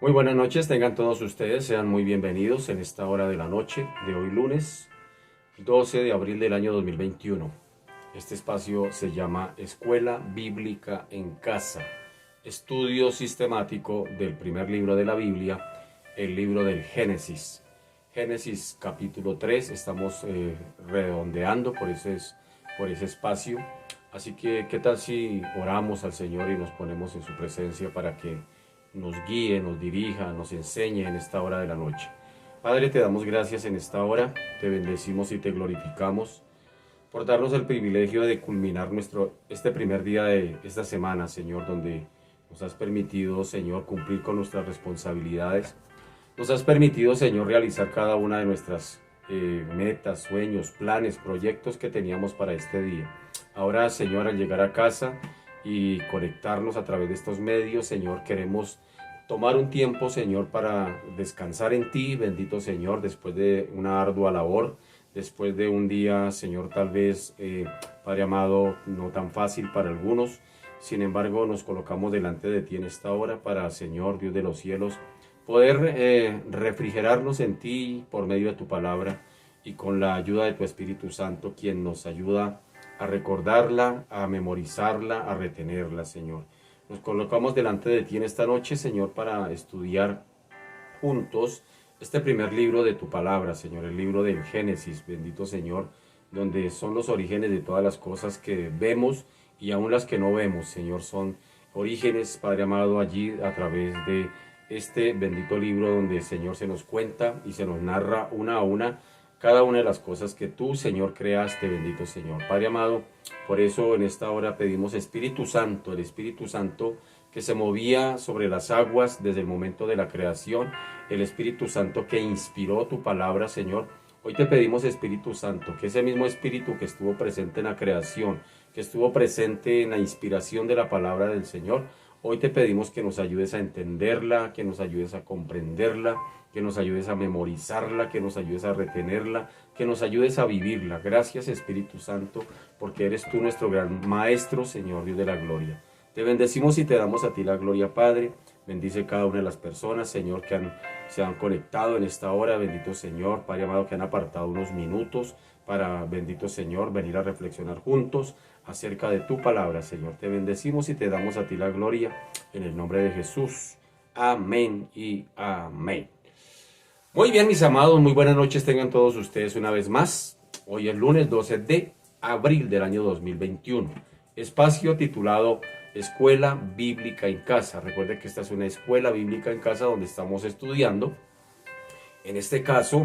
Muy buenas noches, tengan todos ustedes, sean muy bienvenidos en esta hora de la noche de hoy lunes 12 de abril del año 2021. Este espacio se llama Escuela Bíblica en Casa, estudio sistemático del primer libro de la Biblia, el libro del Génesis. Génesis capítulo 3, estamos redondeando por ese espacio. Así que, ¿qué tal si oramos al Señor y nos ponemos en su presencia para que nos guíe, nos dirija, nos enseñe en esta hora de la noche? Padre, te damos gracias en esta hora, te bendecimos y te glorificamos por darnos el privilegio de culminar este primer día de esta semana, Señor, donde nos has permitido, Señor, cumplir con nuestras responsabilidades. Nos has permitido, Señor, realizar cada una de nuestras metas, sueños, planes, proyectos que teníamos para este día. Ahora, Señor, al llegar a casa y conectarnos a través de estos medios, Señor, queremos tomar un tiempo, Señor, para descansar en ti, bendito Señor, después de una ardua labor, después de un día, Señor, tal vez, Padre amado, no tan fácil para algunos. Sin embargo, nos colocamos delante de ti en esta hora para, Señor, Dios de los cielos, poder refrigerarnos en ti por medio de tu palabra y con la ayuda de tu Espíritu Santo, quien nos ayuda a recordarla, a memorizarla, a retenerla, Señor. Nos colocamos delante de ti en esta noche, Señor, para estudiar juntos este primer libro de tu palabra, Señor, el libro del Génesis, bendito Señor, donde son los orígenes de todas las cosas que vemos y aún las que no vemos, Señor, son orígenes, Padre amado, allí a través de este bendito libro donde, Señor, se nos cuenta y se nos narra una a una cada una de las cosas que tú, Señor, creaste, bendito Señor. Padre amado, por eso en esta hora pedimos Espíritu Santo, el Espíritu Santo que se movía sobre las aguas desde el momento de la creación, el Espíritu Santo que inspiró tu palabra, Señor. Hoy te pedimos, Espíritu Santo, que ese mismo Espíritu que estuvo presente en la creación, que estuvo presente en la inspiración de la palabra del Señor, hoy te pedimos que nos ayudes a entenderla, que nos ayudes a comprenderla, que nos ayudes a memorizarla, que nos ayudes a retenerla, que nos ayudes a vivirla. Gracias, Espíritu Santo, porque eres tú nuestro gran Maestro, Señor Dios de la gloria. Te bendecimos y te damos a ti la gloria, Padre. Bendice cada una de las personas, Señor, se han conectado en esta hora. Bendito Señor, Padre amado, que han apartado unos minutos para, bendito Señor, venir a reflexionar juntos acerca de tu palabra, Señor. Te bendecimos y te damos a ti la gloria en el nombre de Jesús. Amén y amén. Muy bien, mis amados, muy buenas noches tengan todos ustedes una vez más. Hoy es lunes 12 de abril del año 2021. Espacio titulado Escuela Bíblica en Casa. Recuerde que esta es una escuela bíblica en casa donde estamos estudiando. En este caso,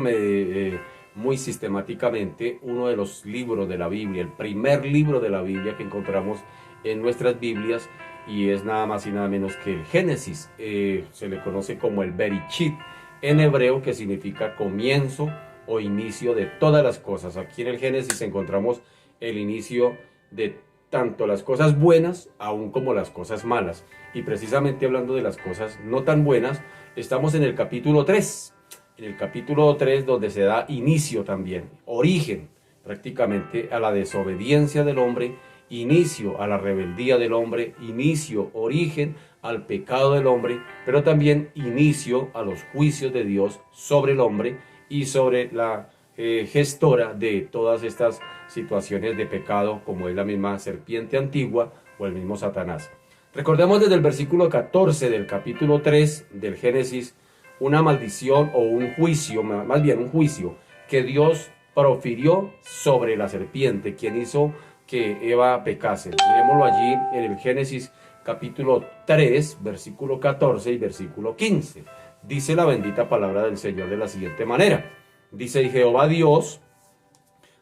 muy sistemáticamente, uno de los libros de la Biblia, el primer libro de la Biblia que encontramos en nuestras Biblias, y es nada más y nada menos que el Génesis. Se le conoce como el Bereshit en hebreo, que significa comienzo o inicio de todas las cosas. Aquí en el Génesis encontramos el inicio de tanto las cosas buenas aún como las cosas malas. Y precisamente hablando de las cosas no tan buenas, estamos en el capítulo 3. En el capítulo 3 donde se da inicio también, origen prácticamente a la desobediencia del hombre, inicio a la rebeldía del hombre, inicio, origen al pecado del hombre, pero también inicio a los juicios de Dios sobre el hombre y sobre la gestora de todas estas situaciones de pecado, como es la misma serpiente antigua o el mismo Satanás. Recordemos desde el versículo 14 del capítulo 3 del Génesis una maldición o un juicio, más bien un juicio que Dios profirió sobre la serpiente, quien hizo que Eva pecase. Miremoslo allí en el Génesis capítulo 3, versículo 14 y versículo 15. Dice la bendita palabra del Señor de la siguiente manera. Dice: y Jehová Dios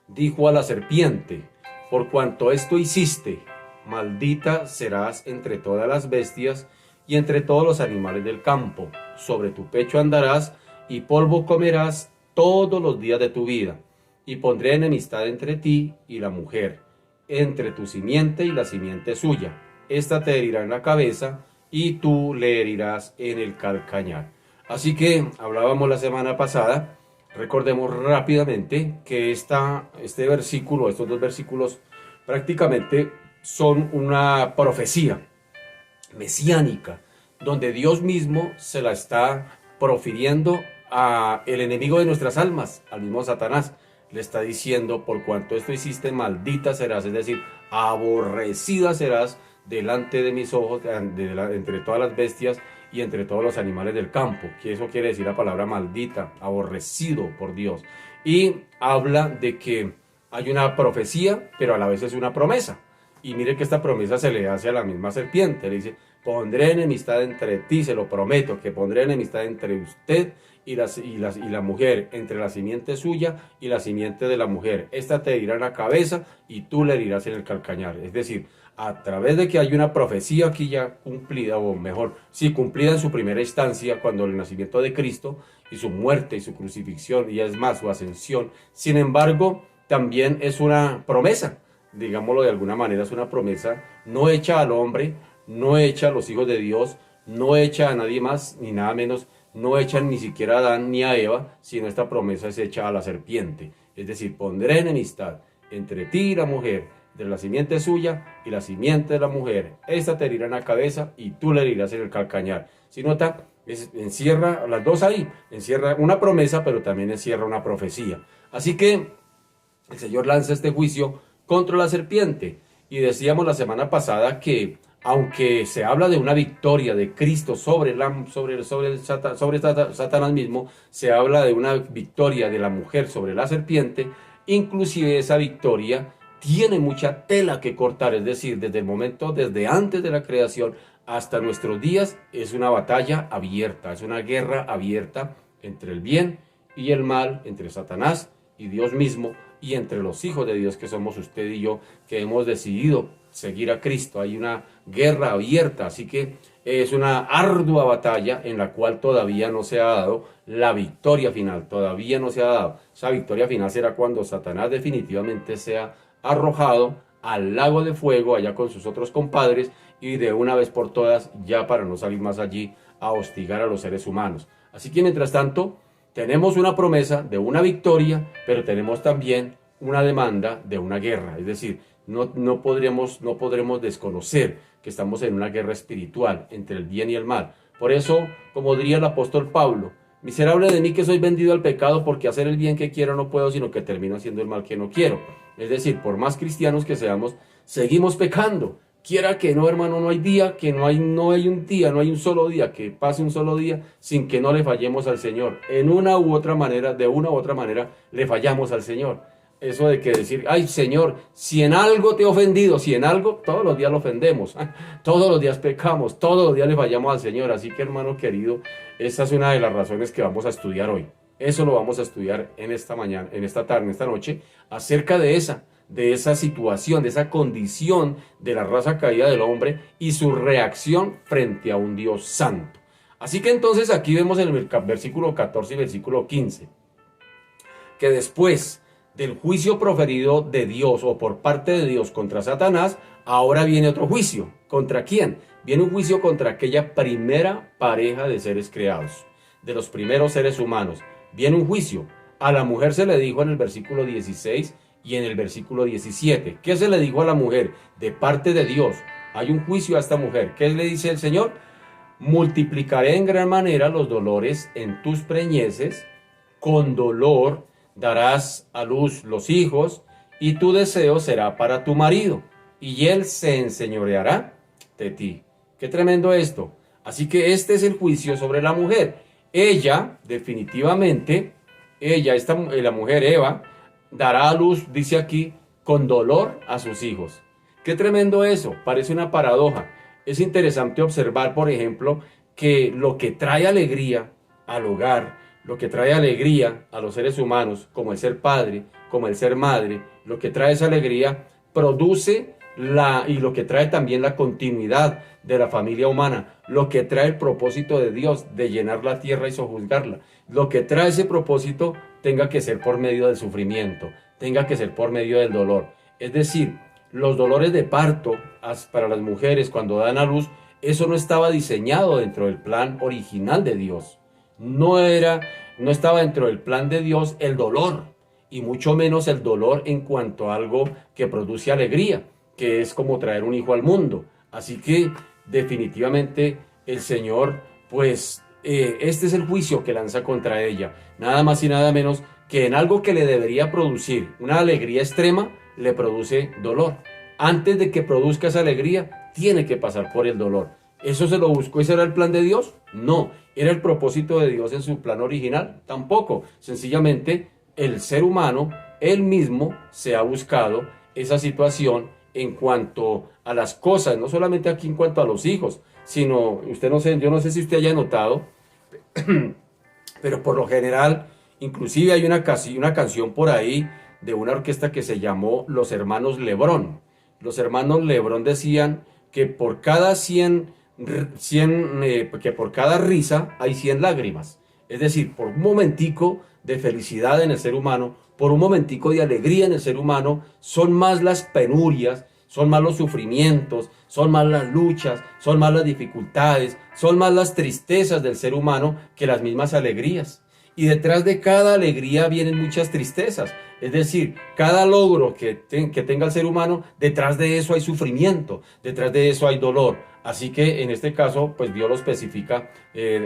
dijo a la serpiente: por cuanto esto hiciste, maldita serás entre todas las bestias y entre todos los animales del campo. Sobre tu pecho andarás y polvo comerás todos los días de tu vida. Y pondré enemistad entre ti y la mujer, entre tu simiente y la simiente suya. Esta te herirá en la cabeza y tú le herirás en el calcañar. Así que hablábamos la semana pasada, recordemos rápidamente que este versículo, estos dos versículos prácticamente son una profecía mesiánica donde Dios mismo se la está profiriendo a el enemigo de nuestras almas, al mismo Satanás. Le está diciendo: por cuanto esto hiciste, maldita serás, es decir, aborrecida serás delante de mis ojos, entre todas las bestias y entre todos los animales del campo. Que eso quiere decir la palabra maldita, aborrecido por Dios. Y habla de que hay una profecía, pero a la vez es una promesa. Y mire que esta promesa se le hace a la misma serpiente. Le dice: pondré enemistad entre ti, se lo prometo, que pondré enemistad entre usted y la mujer, entre la simiente suya y la simiente de la mujer. Esta te herirá en la cabeza y tú le herirás en el calcañar. Es decir, a través de que hay una profecía aquí ya cumplida, o mejor, sí, cumplida en su primera instancia, cuando el nacimiento de Cristo y su muerte y su crucifixión, y es más, su ascensión. Sin embargo, también es una promesa, digámoslo de alguna manera, es una promesa no hecha al hombre, no hecha a los hijos de Dios, no hecha a nadie más, ni nada menos, no hecha ni siquiera a Adán ni a Eva, sino esta promesa es hecha a la serpiente. Es decir, pondré enemistad entre ti y la mujer, de la simiente suya y la simiente de la mujer. Esta te herirá en la cabeza y tú le herirás en el calcañar. Si nota, encierra las dos ahí, encierra una promesa, pero también encierra una profecía. Así que el Señor lanza este juicio contra la serpiente. Y decíamos la semana pasada que aunque se habla de una victoria de Cristo sobre Satanás mismo, se habla de una victoria de la mujer sobre la serpiente. Inclusive esa victoria tiene mucha tela que cortar, es decir, desde antes de la creación hasta nuestros días, es una batalla abierta, es una guerra abierta entre el bien y el mal, entre Satanás y Dios mismo, y entre los hijos de Dios que somos usted y yo, que hemos decidido seguir a Cristo. Hay una guerra abierta, así que es una ardua batalla en la cual todavía no se ha dado la victoria final, todavía no se ha dado. Esa victoria final será cuando Satanás definitivamente sea arrojado al lago de fuego, allá con sus otros compadres, y de una vez por todas, ya para no salir más allí a hostigar a los seres humanos. Así que mientras tanto, tenemos una promesa de una victoria, pero tenemos también una demanda de una guerra. Es decir, no podremos desconocer que estamos en una guerra espiritual entre el bien y el mal. Por eso, como diría el apóstol Pablo: miserable de mí que soy vendido al pecado, porque hacer el bien que quiero no puedo, sino que termino haciendo el mal que no quiero. Es decir, por más cristianos que seamos, seguimos pecando. Quiera que no, hermano, no hay día, que no hay un solo día, que pase un solo día sin que no le fallemos al Señor. En una u otra manera, de una u otra manera, le fallamos al Señor. Eso de que decir: ay, Señor, si en algo te he ofendido, si en algo, todos los días lo ofendemos, todos los días pecamos, todos los días le fallamos al Señor. Así que, hermano querido, esa es una de las razones que vamos a estudiar hoy. Eso lo vamos a estudiar en esta mañana, en esta tarde, en esta noche, acerca de esa situación, de esa condición de la raza caída del hombre y su reacción frente a un Dios santo. Así que entonces aquí vemos en el versículo 14 y versículo 15, que después del juicio proferido de Dios o por parte de Dios contra Satanás, ahora viene otro juicio. ¿Contra quién? Viene un juicio contra aquella primera pareja de seres creados, de los primeros seres humanos. Viene un juicio. A la mujer se le dijo en el versículo 16 y en el versículo 17. ¿Qué se le dijo a la mujer? De parte de Dios. Hay un juicio a esta mujer. ¿Qué le dice el Señor? Multiplicaré en gran manera los dolores en tus preñeces, con dolor darás a luz los hijos, y tu deseo será para tu marido, y él se enseñoreará de ti. Qué tremendo esto. Así que este es el juicio sobre la mujer. Ella, definitivamente, la mujer Eva, dará a luz, dice aquí, con dolor a sus hijos. Qué tremendo eso. Parece una paradoja. Es interesante observar, por ejemplo, que lo que trae alegría al hogar, lo que trae alegría a los seres humanos, como el ser padre, como el ser madre, lo que trae esa alegría produce y lo que trae también la continuidad de la familia humana, lo que trae el propósito de Dios de llenar la tierra y sojuzgarla, lo que trae ese propósito tenga que ser por medio del sufrimiento, tenga que ser por medio del dolor. Es decir, los dolores de parto para las mujeres cuando dan a luz, eso no estaba diseñado dentro del plan original de Dios. No estaba dentro del plan de Dios el dolor, y mucho menos el dolor en cuanto a algo que produce alegría, que es como traer un hijo al mundo. Así que definitivamente el Señor, pues este es el juicio que lanza contra ella. Nada más y nada menos que en algo que le debería producir una alegría extrema, le produce dolor. Antes de que produzca esa alegría, tiene que pasar por el dolor. ¿Eso se lo buscó? ¿Ese era el plan de Dios? No. ¿Era el propósito de Dios en su plan original? Tampoco. Sencillamente, el ser humano, él mismo, se ha buscado esa situación en cuanto a las cosas, no solamente aquí en cuanto a los hijos, sino, usted no sé, yo no sé si usted haya notado, pero por lo general, inclusive hay una canción por ahí de una orquesta que se llamó Los Hermanos Lebrón. Los hermanos Lebrón decían que por cada 100 que por cada risa hay 100 lágrimas. Es decir, por un momentico de felicidad en el ser humano, por un momentico de alegría en el ser humano, son más las penurias, son más los sufrimientos, son más las luchas, son más las dificultades, son más las tristezas del ser humano que las mismas alegrías. Y detrás de cada alegría vienen muchas tristezas. Es decir, cada logro que tenga el ser humano, detrás de eso hay sufrimiento, detrás de eso hay dolor. Así que en este caso, pues Dios lo especifica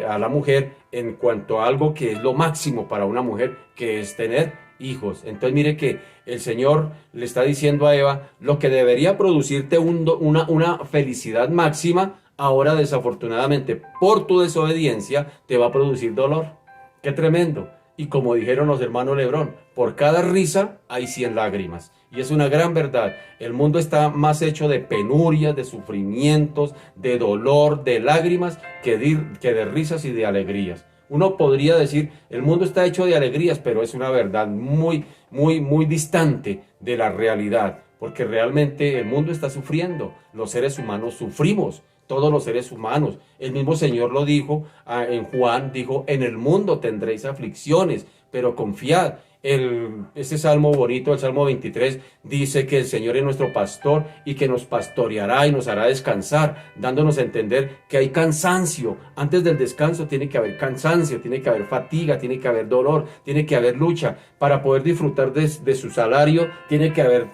a la mujer en cuanto a algo que es lo máximo para una mujer, que es tener hijos. Entonces mire que el Señor le está diciendo a Eva, lo que debería producirte una felicidad máxima, ahora desafortunadamente por tu desobediencia te va a producir dolor. ¡Qué tremendo! Y como dijeron los hermanos Lebrón, por cada risa hay 100 lágrimas. Y es una gran verdad. El mundo está más hecho de penurias, de sufrimientos, de dolor, de lágrimas, que de risas y de alegrías. Uno podría decir, el mundo está hecho de alegrías, pero es una verdad muy, muy, muy distante de la realidad. Porque realmente el mundo está sufriendo. Los seres humanos sufrimos. Todos los seres humanos. El mismo Señor lo dijo en Juan, dijo, en el mundo tendréis aflicciones, pero confiad. Ese salmo bonito, el Salmo 23, dice que el Señor es nuestro pastor y que nos pastoreará y nos hará descansar, dándonos a entender que hay cansancio. Antes del descanso tiene que haber cansancio, tiene que haber fatiga, tiene que haber dolor, tiene que haber lucha. Para poder disfrutar de su salario, tiene que haber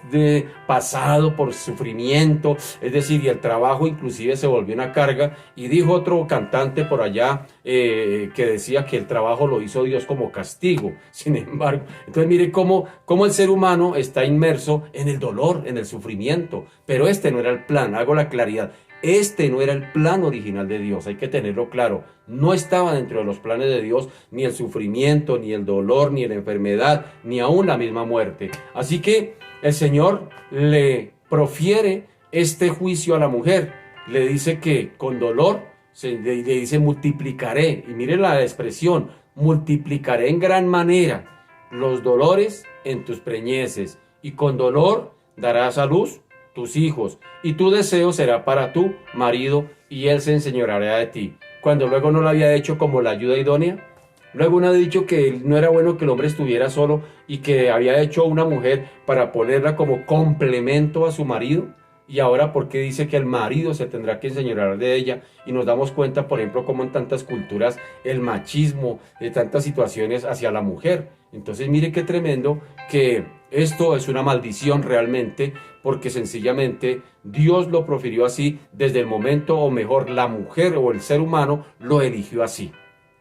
pasado por sufrimiento, es decir, y el trabajo inclusive se volvió una carga. Y dijo otro cantante por allá que decía que el trabajo lo hizo Dios como castigo. Sin embargo, entonces mire cómo el ser humano está inmerso en el dolor, en el sufrimiento. Pero este no era el plan, hago la claridad. Este no era el plan original de Dios, hay que tenerlo claro. No estaba dentro de los planes de Dios ni el sufrimiento, ni el dolor, ni la enfermedad, ni aún la misma muerte. Así que el Señor le profiere este juicio a la mujer. Le dice que con dolor, le dice multiplicaré. Y mire la expresión, multiplicaré en gran manera los dolores en tus preñeces, y con dolor darás a luz tus hijos, y tu deseo será para tu marido, y él se enseñoreará de ti. Cuando luego no lo había hecho como la ayuda idónea. Luego uno ha dicho que no era bueno que el hombre estuviera solo y que había hecho una mujer para ponerla como complemento a su marido. Y ahora, ¿por qué dice que el marido se tendrá que enseñorear de ella? Y nos damos cuenta, por ejemplo, como en tantas culturas el machismo, de tantas situaciones hacia la mujer. Entonces, mire qué tremendo que esto es una maldición realmente, porque sencillamente Dios lo profirió así desde el momento, o mejor, la mujer o el ser humano lo eligió así.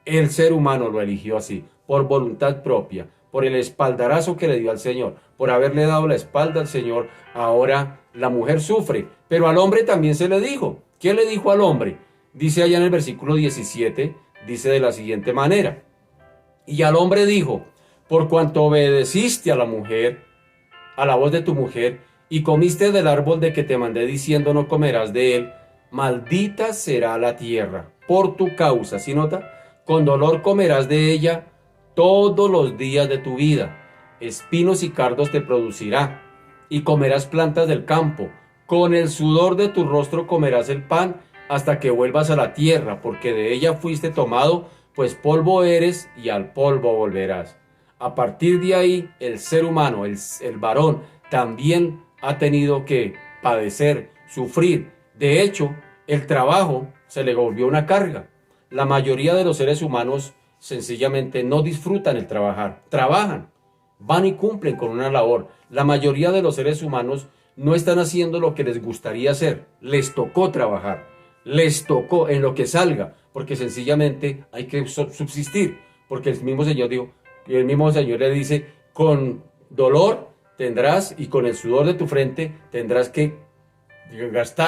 El ser humano lo eligió así, por voluntad propia, por el espaldarazo que le dio al Señor, por haberle dado la espalda al Señor. Ahora la mujer sufre, pero al hombre también se le dijo. ¿Qué le dijo al hombre? Dice allá en el versículo 17, dice de la siguiente manera: y al hombre dijo, por cuanto obedeciste a la mujer, a la voz de tu mujer, y comiste del árbol de que te mandé diciendo no comerás de él, maldita será la tierra por tu causa. ¿Sí nota? Con dolor comerás de ella todos los días de tu vida. Espinos y cardos te producirá, y comerás plantas del campo. Con el sudor de tu rostro comerás el pan, hasta que vuelvas a la tierra, porque de ella fuiste tomado, pues polvo eres, y al polvo volverás. A partir de ahí, el ser humano, el varón, también ha tenido que padecer, sufrir. De hecho, el trabajo se le volvió una carga. La mayoría de los seres humanos sencillamente no disfrutan el trabajar. Trabajan, van y cumplen con una labor. La mayoría de los seres humanos no están haciendo lo que les gustaría hacer. Les tocó trabajar. les tocó en lo que salga, porque sencillamente hay que subsistir, porque el mismo Señor dijo, y el mismo Señor le dice, con dolor tendrás y con el sudor de tu frente tendrás que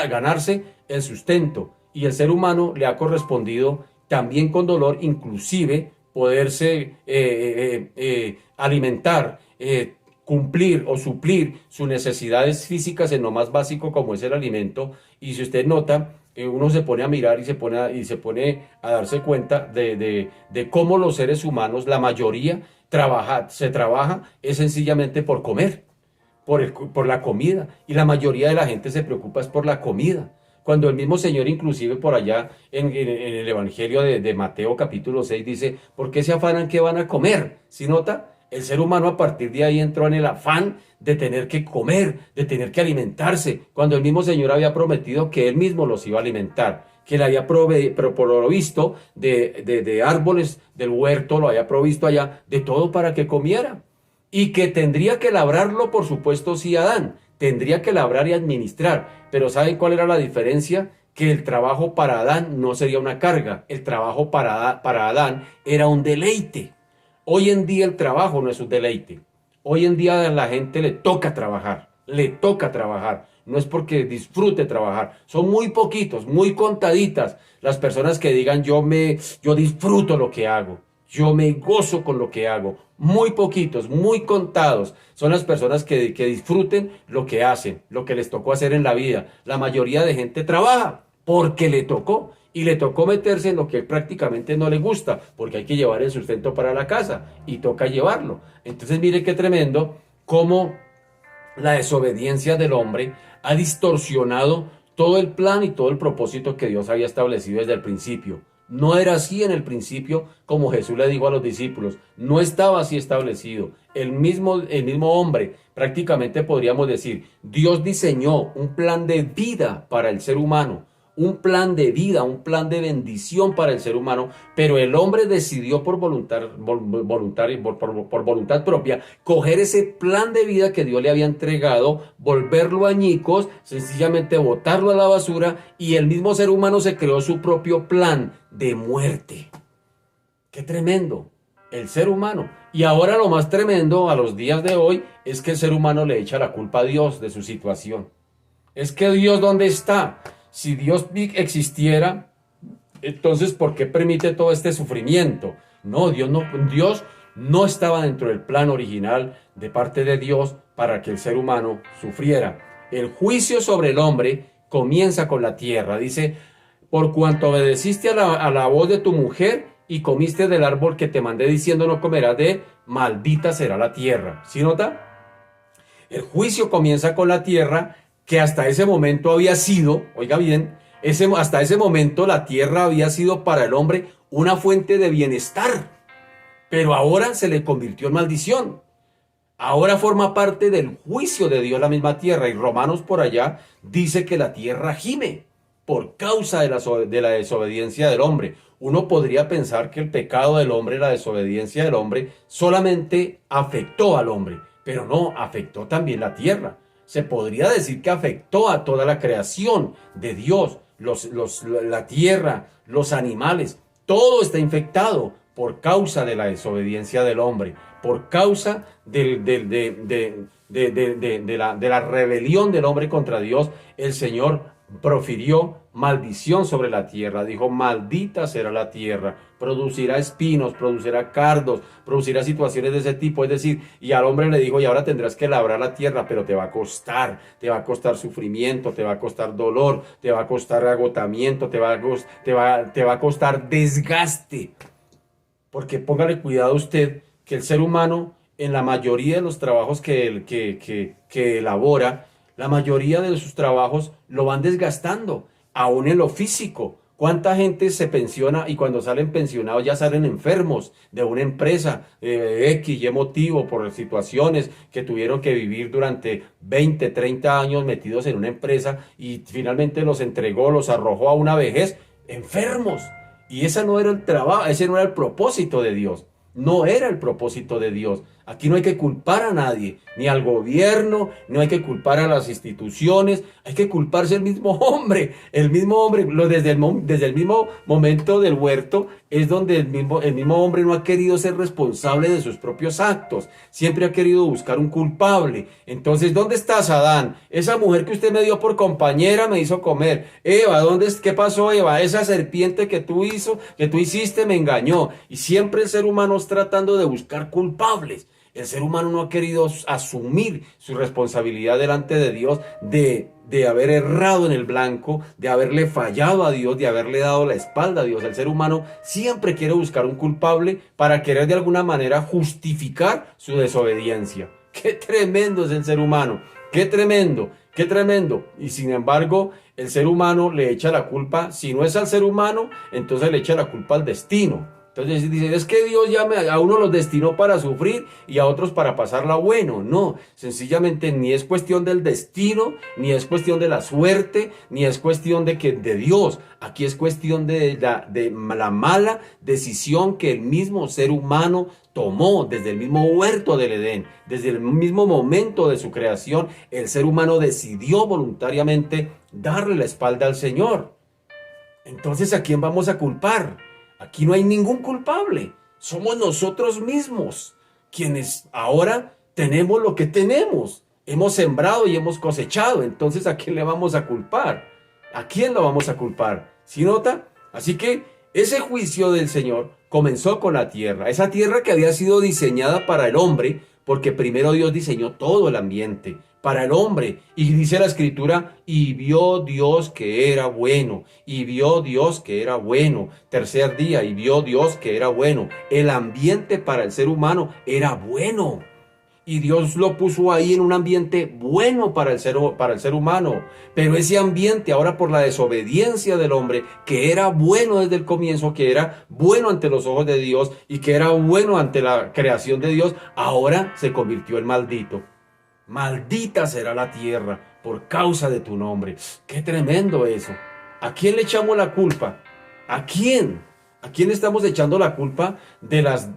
ganarse el sustento. Y el ser humano le ha correspondido también con dolor, inclusive poderse alimentar, cumplir o suplir sus necesidades físicas en lo más básico como es el alimento. Y si usted nota, uno se pone a mirar y se pone a darse cuenta de cómo los seres humanos, la mayoría, se trabaja es sencillamente por comer, por la comida. Y la mayoría de la gente se preocupa es por la comida. Cuando el mismo Señor, inclusive por allá en el Evangelio de Mateo capítulo 6 dice, ¿por qué se afanan qué van a comer? ¿Sí nota? El ser humano a partir de ahí entró en el afán de tener que comer, de tener que alimentarse, cuando el mismo Señor había prometido que Él mismo los iba a alimentar, que le había provisto de árboles del huerto, lo había provisto allá, de todo para que comiera. Y que tendría que labrarlo, por supuesto, sí, Adán. Tendría que labrar y administrar. Pero ¿saben cuál era la diferencia? Que el trabajo para Adán no sería una carga. El trabajo para Adán era un deleite. Hoy en día el trabajo no es un deleite. Hoy en día a la gente le toca trabajar. Le toca trabajar. No es porque disfrute trabajar. Son muy poquitos, muy contaditas las personas que digan yo disfruto lo que hago. Yo me gozo con lo que hago. Muy poquitos, muy contados son las personas que disfruten lo que hacen, lo que les tocó hacer en la vida. La mayoría de gente trabaja porque le tocó. Y le tocó meterse en lo que prácticamente no le gusta, porque hay que llevar el sustento para la casa y toca llevarlo. Entonces mire qué tremendo cómo la desobediencia del hombre ha distorsionado todo el plan y todo el propósito que Dios había establecido desde el principio. No era así en el principio, como Jesús le dijo a los discípulos. No estaba así establecido. El mismo hombre, prácticamente podríamos decir, Dios diseñó un plan de vida para el ser humano. Un plan de vida, un plan de bendición para el ser humano, pero el hombre decidió por voluntad propia coger ese plan de vida que Dios le había entregado, volverlo añicos, sencillamente botarlo a la basura, y el mismo ser humano se creó su propio plan de muerte. ¡Qué tremendo! El ser humano. Y ahora lo más tremendo a los días de hoy es que el ser humano le echa la culpa a Dios de su situación. Es que Dios, ¿dónde está? Si Dios existiera, entonces ¿por qué permite todo este sufrimiento? No, Dios no estaba dentro del plan original de parte de Dios para que el ser humano sufriera. El juicio sobre el hombre comienza con la tierra. Dice, por cuanto obedeciste a la voz de tu mujer y comiste del árbol que te mandé diciendo no comerás de él, maldita será la tierra. ¿Sí nota? El juicio comienza con la tierra, que hasta ese momento había sido, oiga bien, hasta ese momento la tierra había sido para el hombre una fuente de bienestar, pero ahora se le convirtió en maldición. Ahora forma parte del juicio de Dios la misma tierra, y Romanos por allá dice que la tierra gime por causa de la desobediencia del hombre. Uno podría pensar que el pecado del hombre, la desobediencia del hombre, solamente afectó al hombre, pero no, afectó también la tierra. Se podría decir que afectó a toda la creación de Dios, la tierra, los animales. Todo está infectado por causa de la desobediencia del hombre, por causa de la rebelión del hombre contra Dios. El Señor profirió maldición sobre la tierra. Dijo, maldita será la tierra, producirá espinos, producirá cardos, producirá situaciones de ese tipo. Es decir, y al hombre le dijo, y ahora tendrás que labrar la tierra, pero te va a costar sufrimiento, te va a costar dolor, te va a costar agotamiento, te va a costar desgaste. Porque póngale cuidado usted que el ser humano, en la mayoría de los trabajos que elabora, la mayoría de sus trabajos lo van desgastando, aún en lo físico. ¿Cuánta gente se pensiona y cuando salen pensionados ya salen enfermos de una empresa X y motivo por situaciones que tuvieron que vivir durante 20, 30 años metidos en una empresa y finalmente los entregó, los arrojó a una vejez enfermos? Y ese no era el trabajo, ese no era el propósito de Dios. No era el propósito de Dios. Aquí no hay que culpar a nadie, ni al gobierno, no hay que culpar a las instituciones, hay que culparse el mismo hombre. El mismo hombre, desde el mismo momento del huerto, es donde el mismo hombre no ha querido ser responsable de sus propios actos. Siempre ha querido buscar un culpable. Entonces, ¿dónde estás, Adán? Esa mujer que usted me dio por compañera me hizo comer. Eva, ¿qué pasó, Eva? Esa serpiente que tú hiciste me engañó. Y siempre el ser humano está tratando de buscar culpables. El ser humano no ha querido asumir su responsabilidad delante de Dios de haber errado en el blanco, de haberle fallado a Dios, de haberle dado la espalda a Dios. El ser humano siempre quiere buscar un culpable para querer de alguna manera justificar su desobediencia. ¡Qué tremendo es el ser humano! ¡Qué tremendo! ¡Qué tremendo! Y sin embargo, el ser humano le echa la culpa, si no es al ser humano, entonces le echa la culpa al destino. Entonces dicen, es que Dios ya a uno los destinó para sufrir y a otros para pasarla bueno. No, sencillamente ni es cuestión del destino, ni es cuestión de la suerte, ni es cuestión de Dios. Aquí es cuestión de la mala decisión que el mismo ser humano tomó desde el mismo huerto del Edén. Desde el mismo momento de su creación, el ser humano decidió voluntariamente darle la espalda al Señor. Entonces, ¿a quién vamos a culpar? Aquí no hay ningún culpable. Somos nosotros mismos quienes ahora tenemos lo que tenemos. Hemos sembrado y hemos cosechado. Entonces, ¿a quién le vamos a culpar? ¿A quién lo vamos a culpar? ¿Sí nota? Así que ese juicio del Señor comenzó con la tierra. Esa tierra que había sido diseñada para el hombre, porque primero Dios diseñó todo el ambiente para el hombre. Y dice la escritura, y vio Dios que era bueno, y vio Dios que era bueno. Tercer día, y vio Dios que era bueno. El ambiente para el ser humano era bueno. Y Dios lo puso ahí en un ambiente bueno para el ser humano. Pero ese ambiente ahora por la desobediencia del hombre, que era bueno desde el comienzo, que era bueno ante los ojos de Dios y que era bueno ante la creación de Dios, ahora se convirtió en maldito. Maldita será la tierra por causa de tu nombre. ¡Qué tremendo eso! ¿A quién le echamos la culpa? ¿A quién? ¿A quién estamos echando la culpa de las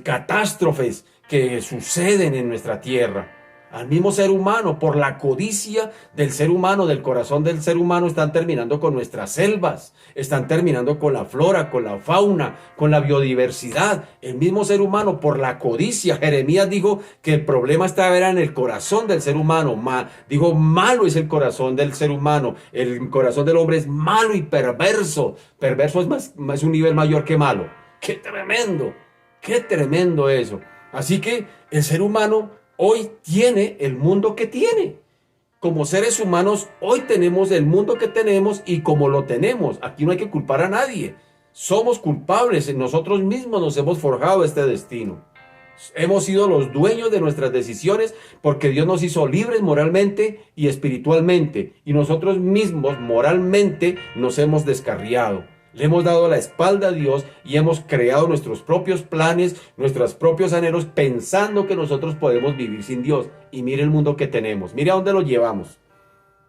catástrofes que suceden en nuestra tierra? Al mismo ser humano, por la codicia del ser humano, del corazón del ser humano, están terminando con nuestras selvas, están terminando con la flora, con la fauna, con la biodiversidad. El mismo ser humano, por la codicia. Jeremías dijo que el problema estaba en el corazón del ser humano. Digo, malo es el corazón del ser humano. El corazón del hombre es malo y perverso. Perverso es un nivel mayor que malo. ¡Qué tremendo! ¡Qué tremendo eso! Así que el ser humano hoy tiene el mundo que tiene. Como seres humanos, hoy tenemos el mundo que tenemos y como lo tenemos. Aquí no hay que culpar a nadie. Somos culpables, nosotros mismos nos hemos forjado este destino. Hemos sido los dueños de nuestras decisiones porque Dios nos hizo libres moralmente y espiritualmente. Y nosotros mismos moralmente nos hemos descarriado. Le hemos dado la espalda a Dios y hemos creado nuestros propios planes, nuestros propios anhelos, pensando que nosotros podemos vivir sin Dios. Y mire el mundo que tenemos, mire a dónde lo llevamos.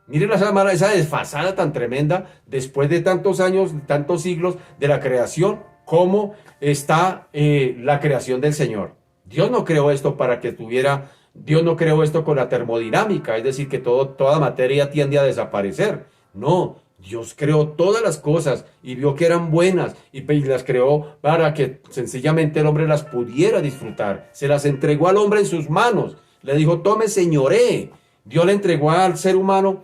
Mire esa desfasada tan tremenda después de tantos años, tantos siglos de la creación, cómo está la creación del Señor. Dios no creó esto Dios no creó esto con la termodinámica, es decir, que toda materia tiende a desaparecer. No. Dios creó todas las cosas y vio que eran buenas y las creó para que sencillamente el hombre las pudiera disfrutar. Se las entregó al hombre en sus manos. Le dijo, tome, señoré. Dios le entregó al ser humano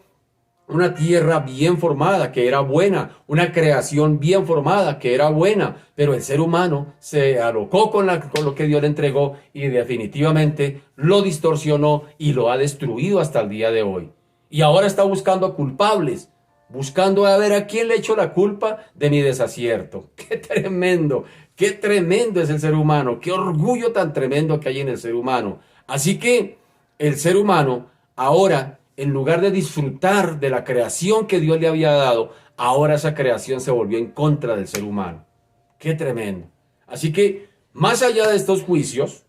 una tierra bien formada, que era buena, una creación bien formada, que era buena, pero el ser humano se alocó con lo que Dios le entregó y definitivamente lo distorsionó y lo ha destruido hasta el día de hoy. Y ahora está buscando culpables. Buscando a ver a quién le echo la culpa de mi desacierto. ¡Qué tremendo! ¡Qué tremendo es el ser humano! ¡Qué orgullo tan tremendo que hay en el ser humano! Así que el ser humano ahora, en lugar de disfrutar de la creación que Dios le había dado, ahora esa creación se volvió en contra del ser humano. ¡Qué tremendo! Así que, más allá de estos juicios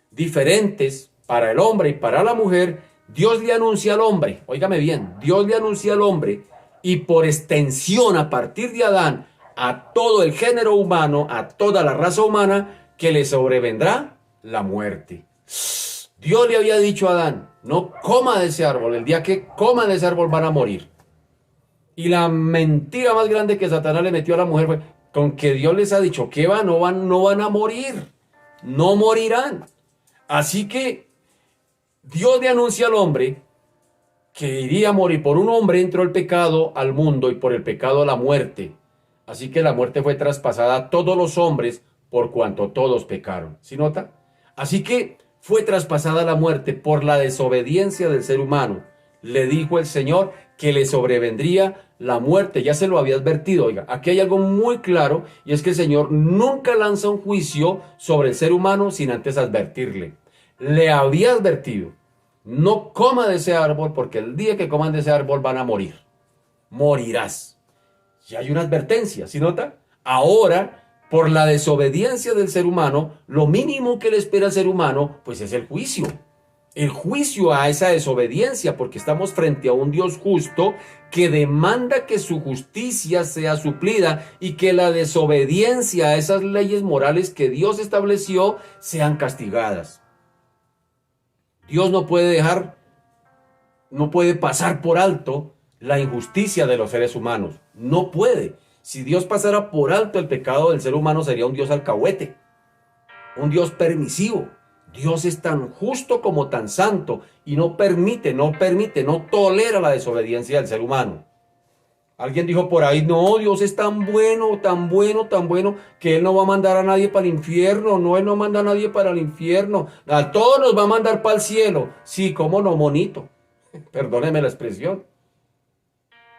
diferentes para el hombre y para la mujer, Dios le anuncia al hombre, óigame bien, Dios le anuncia al hombre y por extensión a partir de Adán a todo el género humano, a toda la raza humana, que le sobrevendrá la muerte. Dios le había dicho a Adán, no coma de ese árbol, el día que coma de ese árbol van a morir. Y la mentira más grande que Satanás le metió a la mujer fue con que Dios les ha dicho que no van a morir, no morirán. Así que Dios le anuncia al hombre que iría a morir. Por un hombre entró el pecado al mundo y por el pecado la muerte. Así que la muerte fue traspasada a todos los hombres por cuanto todos pecaron. ¿Sí nota? Así que fue traspasada la muerte por la desobediencia del ser humano. Le dijo el Señor que le sobrevendría la muerte. Ya se lo había advertido. Oiga, aquí hay algo muy claro y es que el Señor nunca lanza un juicio sobre el ser humano sin antes advertirle. Le había advertido, no coma de ese árbol porque el día que coman de ese árbol van a morir. Morirás. Ya hay una advertencia, ¿sí nota? Ahora, por la desobediencia del ser humano, lo mínimo que le espera al ser humano, pues es el juicio. El juicio a esa desobediencia, porque estamos frente a un Dios justo que demanda que su justicia sea suplida y que la desobediencia a esas leyes morales que Dios estableció sean castigadas. Dios no puede pasar por alto la injusticia de los seres humanos. No puede. Si Dios pasara por alto el pecado del ser humano, sería un Dios alcahuete, un Dios permisivo. Dios es tan justo como tan santo y no tolera la desobediencia del ser humano. Alguien dijo por ahí, no, Dios es tan bueno, tan bueno, tan bueno, que Él no va a mandar a nadie para el infierno. No, Él no manda a nadie para el infierno. A todos nos va a mandar para el cielo. Sí, cómo no, monito. Perdóneme la expresión.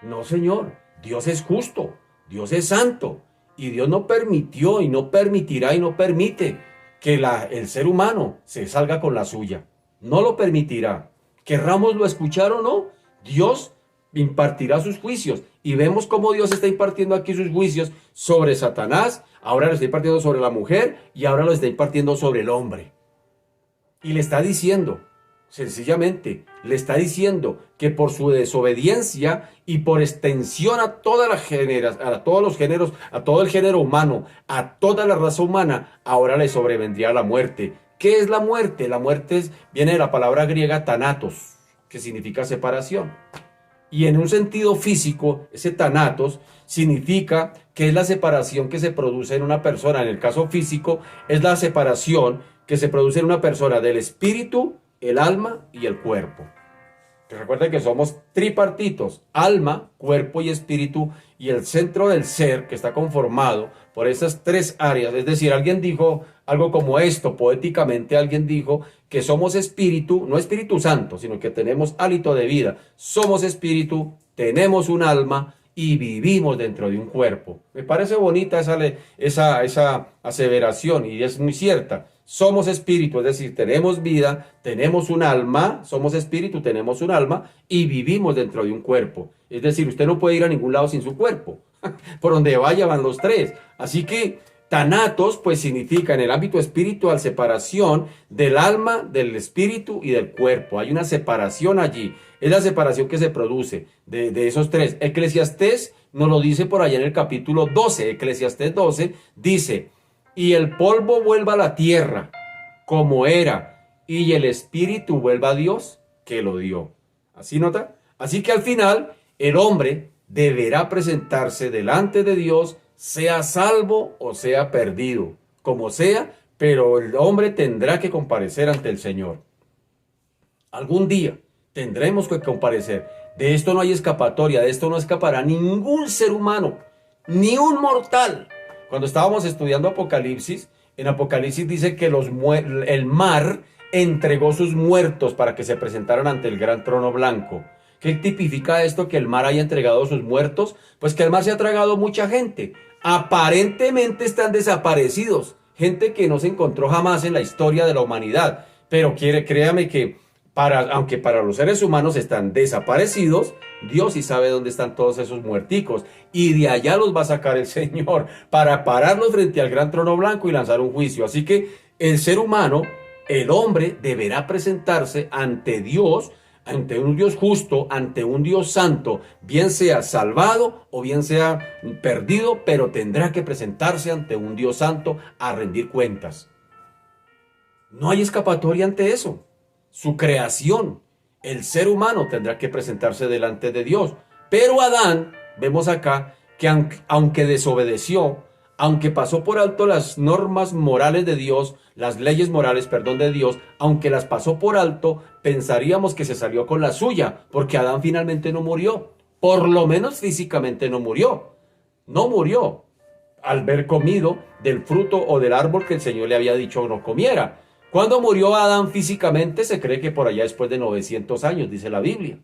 No, Señor, Dios es justo, Dios es santo. Y Dios no permitió y no permitirá y no permite que el ser humano se salga con la suya. No lo permitirá. Querrámoslo escuchar o no, Dios impartirá sus juicios. Y vemos cómo Dios está impartiendo aquí sus juicios sobre Satanás, ahora lo está impartiendo sobre la mujer y ahora lo está impartiendo sobre el hombre. Y le está diciendo, sencillamente, le está diciendo que por su desobediencia y por extensión a todas las a todos los géneros, a todo el género humano, a toda la raza humana, ahora le sobrevendría la muerte. ¿Qué es la muerte? La muerte viene de la palabra griega thanatos, que significa separación. Y en un sentido físico, ese thanatos significa que es la separación que se produce en una persona. En el caso físico, es la separación que se produce en una persona del espíritu, el alma y el cuerpo. Recuerden que somos tripartitos, alma, cuerpo y espíritu, y el centro del ser que está conformado por esas tres áreas. Es decir, alguien dijo algo como esto, poéticamente alguien dijo que somos espíritu, no Espíritu Santo, sino que tenemos hálito de vida. Somos espíritu, tenemos un alma y vivimos dentro de un cuerpo. Me parece bonita esa aseveración y es muy cierta. Somos espíritu, es decir, tenemos vida, tenemos un alma, somos espíritu, tenemos un alma y vivimos dentro de un cuerpo. Es decir, usted no puede ir a ningún lado sin su cuerpo. Por donde vaya van los tres. Así que thanatos pues significa en el ámbito espiritual separación del alma, del espíritu y del cuerpo. Hay una separación allí. Es la separación que se produce de esos tres. Eclesiastés nos lo dice por allá en el capítulo 12. Eclesiastés 12 dice: y el polvo vuelva a la tierra como era, y el espíritu vuelva a Dios que lo dio. ¿Así nota? Así que al final el hombre deberá presentarse delante de Dios, sea salvo o sea perdido, como sea, pero el hombre tendrá que comparecer ante el Señor. Algún día tendremos que comparecer. De esto no hay escapatoria, de esto no escapará ningún ser humano, ni un mortal. Cuando estábamos estudiando Apocalipsis, en Apocalipsis dice que el mar entregó sus muertos para que se presentaran ante el gran trono blanco. ¿Qué tipifica esto, que el mar haya entregado sus muertos? Pues que el mar se ha tragado mucha gente. Aparentemente están desaparecidos. Gente que no se encontró jamás en la historia de la humanidad. Pero créame que aunque para los seres humanos están desaparecidos, Dios sí sabe dónde están todos esos muerticos. Y de allá los va a sacar el Señor para pararlos frente al gran trono blanco y lanzar un juicio. Así que el ser humano, el hombre, deberá presentarse ante Dios ante un Dios justo, ante un Dios santo, bien sea salvado o bien sea perdido, pero tendrá que presentarse ante un Dios santo a rendir cuentas. No hay escapatoria ante eso. Su creación, el ser humano tendrá que presentarse delante de Dios. Pero Adán, vemos acá que aunque desobedeció, aunque pasó por alto las normas morales de Dios, las leyes morales, perdón, de Dios, aunque las pasó por alto, pensaríamos que se salió con la suya, porque Adán finalmente no murió. Por lo menos físicamente no murió. No murió al haber comido del fruto o del árbol que el Señor le había dicho no comiera. Cuando murió Adán físicamente, se cree que por allá después de 900 años, dice la Biblia.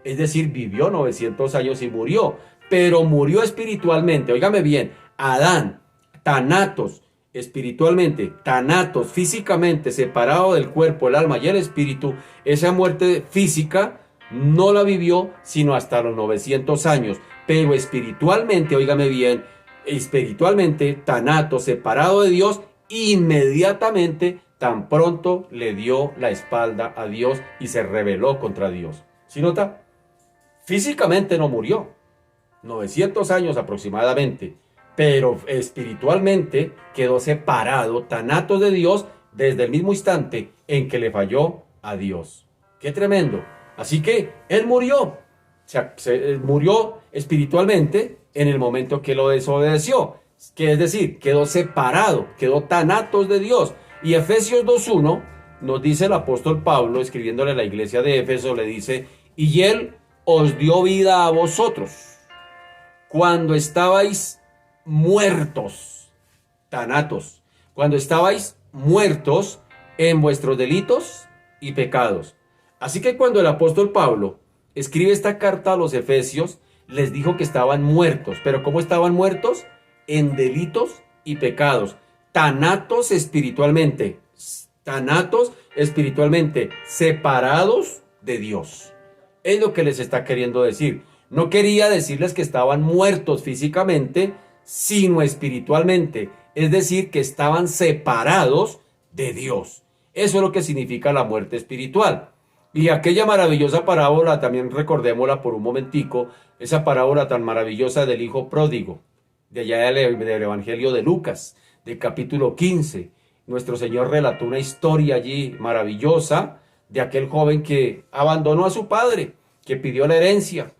Es decir, vivió 900 años y murió, pero murió espiritualmente. Óigame bien, Adán, tanatos, espiritualmente, tanatos, físicamente, separado del cuerpo, el alma y el espíritu, esa muerte física no la vivió sino hasta los 900 años. Pero espiritualmente, óigame bien, espiritualmente, tanatos, separado de Dios, inmediatamente, tan pronto le dio la espalda a Dios y se rebeló contra Dios. ¿Sí nota? Físicamente no murió, 900 años aproximadamente, pero espiritualmente quedó separado, tanatos de Dios, desde el mismo instante en que le falló a Dios. ¡Qué tremendo! Así que él murió, murió espiritualmente en el momento que lo desobedeció, que es decir, quedó separado, quedó tanatos de Dios. Y Efesios 2:1 nos dice el apóstol Pablo, escribiéndole a la iglesia de Éfeso, le dice, y él os dio vida a vosotros cuando estabais muertos, tanatos, cuando estabais muertos en vuestros delitos y pecados. Así que cuando el apóstol Pablo escribe esta carta a los Efesios, les dijo que estaban muertos. ¿Pero cómo estaban muertos? En delitos y pecados. Tanatos espiritualmente, separados de Dios. Es lo que les está queriendo decir. No quería decirles que estaban muertos físicamente, sino espiritualmente. Es decir, que estaban separados de Dios. Eso es lo que significa la muerte espiritual. Y aquella maravillosa parábola, también recordémosla por un momentico, esa parábola tan maravillosa del hijo pródigo, de allá del Evangelio de Lucas, del capítulo 15. Nuestro Señor relató una historia allí maravillosa de aquel joven que abandonó a su padre, que pidió la herencia.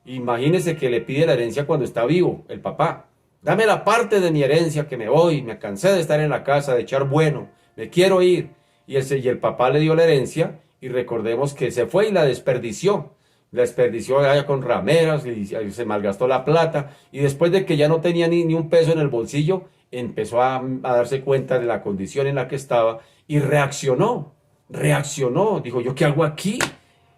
Imagínese que le pide la herencia cuando está vivo, el papá. Dame la parte de mi herencia que me voy, me cansé de estar en la casa, de echar bueno, me quiero ir. Y el papá le dio la herencia y recordemos que se fue y la desperdició. La desperdició allá con rameras y se malgastó la plata. Y después de que ya no tenía ni un peso en el bolsillo, empezó a darse cuenta de la condición en la que estaba y reaccionó, dijo, ¿yo qué hago aquí?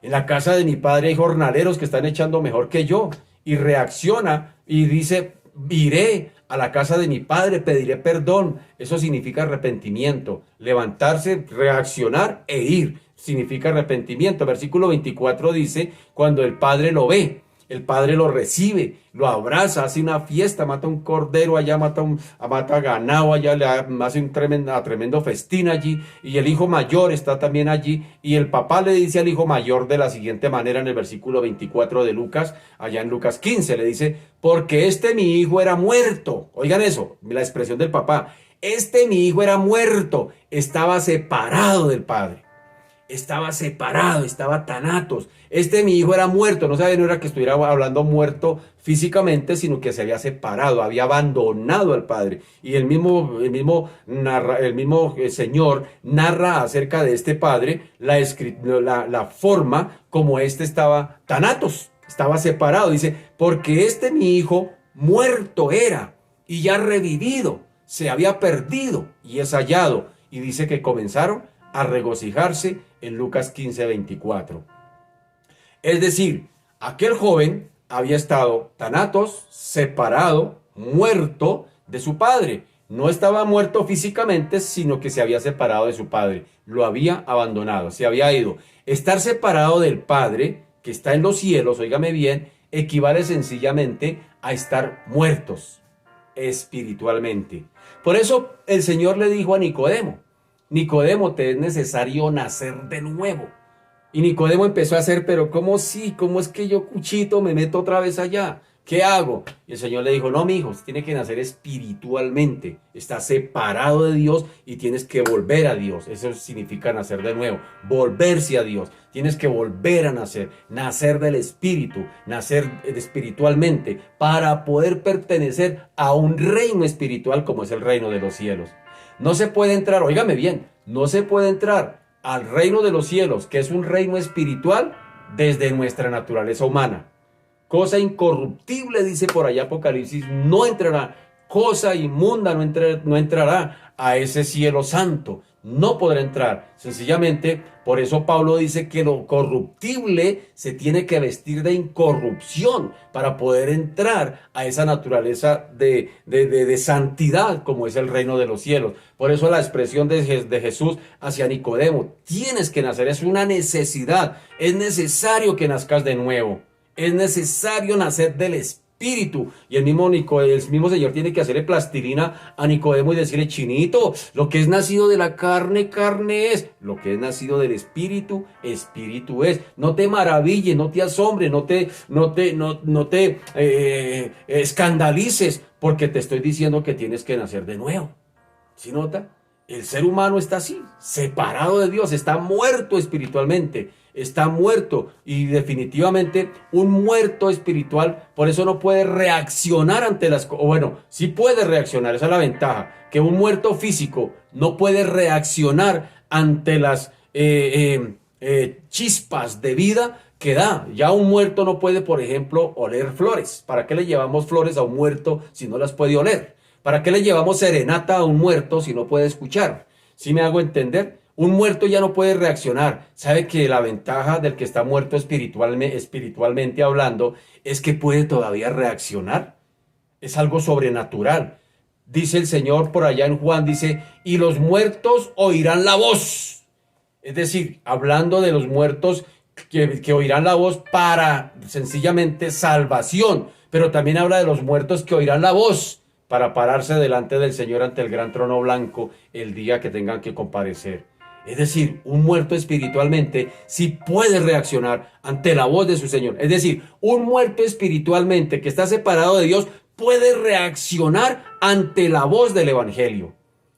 En la casa de mi padre hay jornaleros que están echando mejor que yo, y reacciona y dice, iré a la casa de mi padre, pediré perdón. Eso significa arrepentimiento, levantarse, reaccionar e ir, significa arrepentimiento. Versículo 24 dice, cuando el padre lo ve, el padre lo recibe, lo abraza, hace una fiesta, mata un cordero allá, mata ganado allá, le hace un tremendo festín allí, y el hijo mayor está también allí, y el papá le dice al hijo mayor de la siguiente manera en el versículo 24 de Lucas, allá en Lucas 15, le dice, porque mi hijo era muerto. Oigan eso, la expresión del papá, mi hijo era muerto, estaba separado del padre. Estaba separado, estaba tanatos. Mi hijo era muerto, no era que estuviera hablando muerto físicamente, sino que se había separado, había abandonado al padre. Y el mismo Señor narra acerca de este padre la forma como estaba tanatos, estaba separado. Dice, porque mi hijo muerto era y ya revivido, se había perdido y es hallado. Y dice que comenzaron a regocijarse en Lucas 15:24. Es decir, aquel joven había estado tanatos, separado, muerto de su padre. No estaba muerto físicamente, sino que se había separado de su padre. Lo había abandonado, se había ido. Estar separado del Padre, que está en los cielos, óigame bien, equivale sencillamente a estar muertos espiritualmente. Por eso el Señor le dijo a Nicodemo, Nicodemo, te es necesario nacer de nuevo. Y Nicodemo empezó a hacer, pero ¿cómo sí? ¿Cómo es que yo, cuchito, me meto otra vez allá? ¿Qué hago? Y el Señor le dijo, no, mi hijo, usted tiene que nacer espiritualmente. Está separado de Dios y tienes que volver a Dios. Eso significa nacer de nuevo, volverse a Dios. Tienes que volver a nacer, nacer del Espíritu, nacer espiritualmente para poder pertenecer a un reino espiritual como es el reino de los cielos. No se puede entrar, óigame bien, no se puede entrar al reino de los cielos, que es un reino espiritual, desde nuestra naturaleza humana. Cosa incorruptible, dice por allá Apocalipsis, no entrará. Cosa inmunda no entrará a ese cielo santo. No podrá entrar. Sencillamente, por eso Pablo dice que lo corruptible se tiene que vestir de incorrupción para poder entrar a esa naturaleza de santidad como es el reino de los cielos. Por eso la expresión de Jesús hacia Nicodemo, tienes que nacer, es una necesidad. Es necesario que nazcas de nuevo. Es necesario nacer del Espíritu. Y el mismo Señor tiene que hacerle plastilina a Nicodemo y decirle, chinito, lo que es nacido de la carne, carne es. Lo que es nacido del Espíritu, Espíritu es. No te maravilles, no te asombres, no te escandalices, porque te estoy diciendo que tienes que nacer de nuevo. ¿Sí nota? El ser humano está así, separado de Dios, está muerto espiritualmente. Está muerto y definitivamente un muerto espiritual, por eso no puede reaccionar ante las cosas. Bueno, sí puede reaccionar, esa es la ventaja, que un muerto físico no puede reaccionar ante las chispas de vida que da. Ya un muerto no puede, por ejemplo, oler flores. ¿Para qué le llevamos flores a un muerto si no las puede oler? ¿Para qué le llevamos serenata a un muerto si no puede escuchar? ¿Sí me hago entender? Un muerto ya no puede reaccionar. ¿Sabe que la ventaja del que está muerto espiritualmente hablando es que puede todavía reaccionar? Es algo sobrenatural. Dice el Señor por allá en Juan, dice, y los muertos oirán la voz. Es decir, hablando de los muertos que oirán la voz para sencillamente salvación. Pero también habla de los muertos que oirán la voz para pararse delante del Señor ante el gran trono blanco el día que tengan que comparecer. Es decir, un muerto espiritualmente sí puede reaccionar ante la voz de su Señor. Es decir, un muerto espiritualmente que está separado de Dios puede reaccionar ante la voz del Evangelio.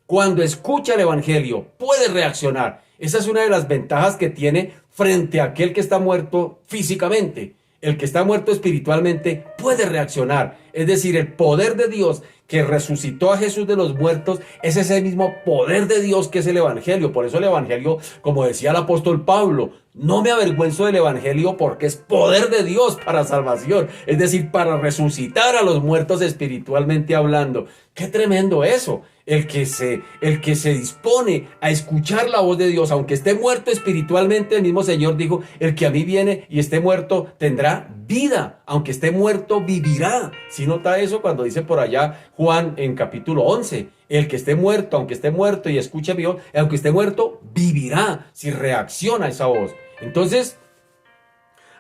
Cuando escucha el Evangelio, puede reaccionar. Esa es una de las ventajas que tiene frente a aquel que está muerto físicamente. El que está muerto espiritualmente puede reaccionar. Es decir, el poder de Dios que resucitó a Jesús de los muertos es ese mismo poder de Dios que es el Evangelio. Por eso el Evangelio, como decía el apóstol Pablo, no me avergüenzo del Evangelio porque es poder de Dios para salvación. Es decir, para resucitar a los muertos espiritualmente hablando. ¡Qué tremendo eso! El que se dispone a escuchar la voz de Dios, aunque esté muerto espiritualmente, el mismo Señor dijo, el que a mí viene y esté muerto tendrá vida, aunque esté muerto vivirá. ¿Sí nota eso cuando dice por allá Juan en capítulo 11? El que esté muerto, aunque esté muerto y escuche mi voz, aunque esté muerto, vivirá si reacciona a esa voz. Entonces,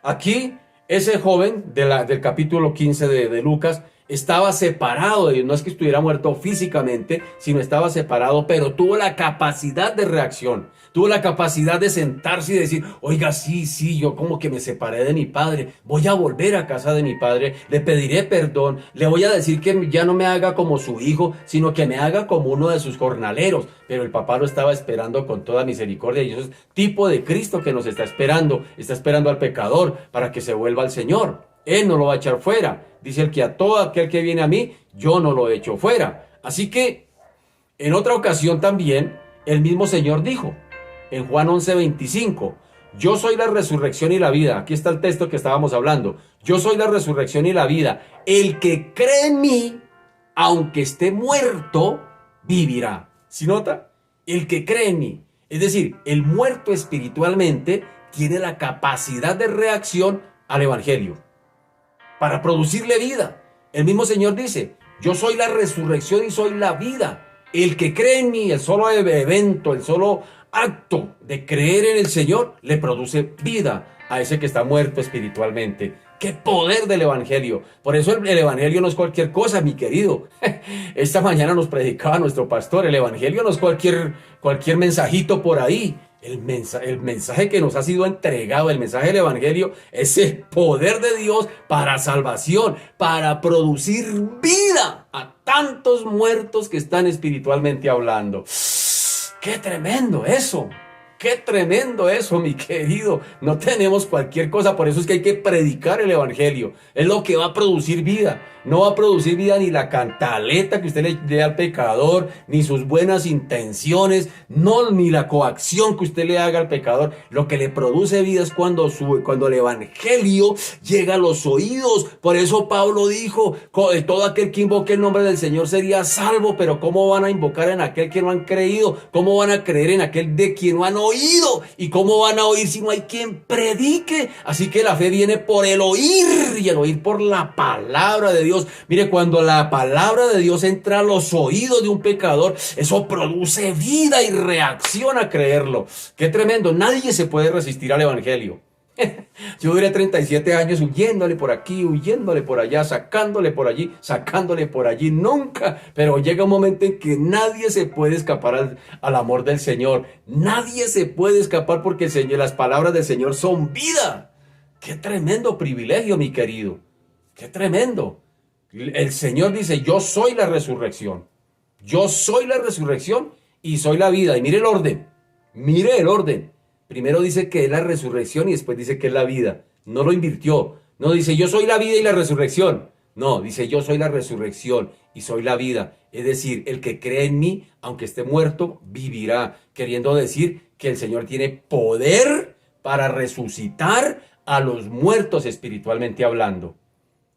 aquí ese joven del capítulo 15 de Lucas, estaba separado de Dios, no es que estuviera muerto físicamente, sino estaba separado, pero tuvo la capacidad de reacción, tuvo la capacidad de sentarse y decir, oiga, sí, yo como que me separé de mi padre, voy a volver a casa de mi padre, le pediré perdón, le voy a decir que ya no me haga como su hijo, sino que me haga como uno de sus jornaleros. Pero el papá lo estaba esperando con toda misericordia y eso es tipo de Cristo que nos está esperando al pecador para que se vuelva al Señor. Él no lo va a echar fuera. Dice el que a todo aquel que viene a mí, yo no lo echo fuera. Así que, en otra ocasión también, el mismo Señor dijo, en Juan 11:25, yo soy la resurrección y la vida. Aquí está el texto que estábamos hablando. Yo soy la resurrección y la vida. El que cree en mí, aunque esté muerto, vivirá. ¿Sí nota? El que cree en mí. Es decir, el muerto espiritualmente tiene la capacidad de reacción al Evangelio para producirle vida. El mismo Señor dice, yo soy la resurrección y soy la vida. El que cree en mí, el solo evento, el solo acto de creer en el Señor, le produce vida a ese que está muerto espiritualmente. ¡Qué poder del Evangelio! Por eso el Evangelio no es cualquier cosa, mi querido. Esta mañana nos predicaba nuestro pastor, el Evangelio no es cualquier mensajito por ahí. El mensaje que nos ha sido entregado, el mensaje del Evangelio, es el poder de Dios para salvación, para producir vida a tantos muertos que están espiritualmente hablando. ¡Qué tremendo eso! ¡Qué tremendo eso, mi querido! No tenemos cualquier cosa, por eso es que hay que predicar el Evangelio. Es lo que va a producir vida. No va a producir vida ni la cantaleta que usted le dé al pecador, ni sus buenas intenciones, no, ni la coacción que usted le haga al pecador. Lo que le produce vida es cuando el Evangelio llega a los oídos. Por eso Pablo dijo, todo aquel que invoque el nombre del Señor sería salvo, pero ¿cómo van a invocar en aquel que no han creído? ¿Cómo van a creer en aquel de quien no han oído? ¿Y cómo van a oír si no hay quien predique? Así que la fe viene por el oír, y el oír por la palabra de Dios. Mire, cuando la palabra de Dios entra a los oídos de un pecador, eso produce vida y reacción a creerlo. ¡Qué tremendo! Nadie se puede resistir al Evangelio. Yo duré 37 años huyéndole por aquí, huyéndole por allá, sacándole por allí, sacándole por allí, nunca. Pero llega un momento en que nadie se puede escapar al amor del Señor. Nadie se puede escapar porque las palabras del Señor son vida. ¡Qué tremendo privilegio, mi querido! ¡Qué tremendo! El Señor dice, yo soy la resurrección. Yo soy la resurrección y soy la vida. Y mire el orden. Mire el orden. Primero dice que es la resurrección y después dice que es la vida. No lo invirtió. No dice yo soy la vida y la resurrección. No, dice yo soy la resurrección y soy la vida. Es decir, el que cree en mí, aunque esté muerto, vivirá. Queriendo decir que el Señor tiene poder para resucitar a los muertos espiritualmente hablando.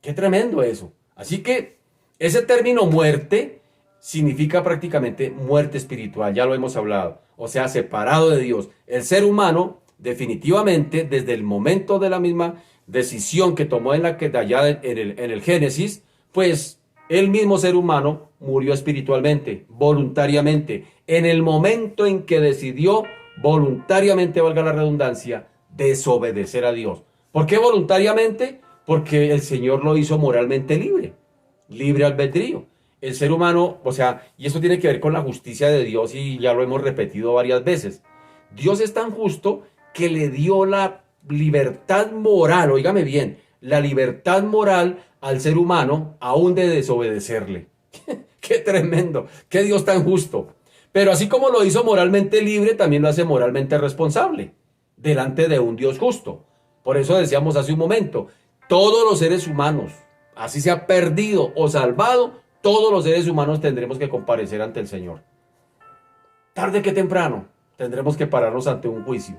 Qué tremendo eso. Así que ese término muerte significa prácticamente muerte espiritual, ya lo hemos hablado, o sea, separado de Dios. El ser humano, definitivamente, desde el momento de la misma decisión que tomó allá en el Génesis, pues el mismo ser humano murió espiritualmente, voluntariamente, en el momento en que decidió voluntariamente, valga la redundancia, desobedecer a Dios. ¿Por qué voluntariamente? Porque el Señor lo hizo moralmente libre, libre albedrío. El ser humano, o sea, y eso tiene que ver con la justicia de Dios y ya lo hemos repetido varias veces. Dios es tan justo que le dio la libertad moral, óigame bien, la libertad moral al ser humano aún de desobedecerle. ¡Qué tremendo! ¡Qué Dios tan justo! Pero así como lo hizo moralmente libre, también lo hace moralmente responsable delante de un Dios justo. Por eso decíamos hace un momento, todos los seres humanos, así sea perdido o salvado, todos los seres humanos tendremos que comparecer ante el Señor. Tarde que temprano tendremos que pararnos ante un juicio.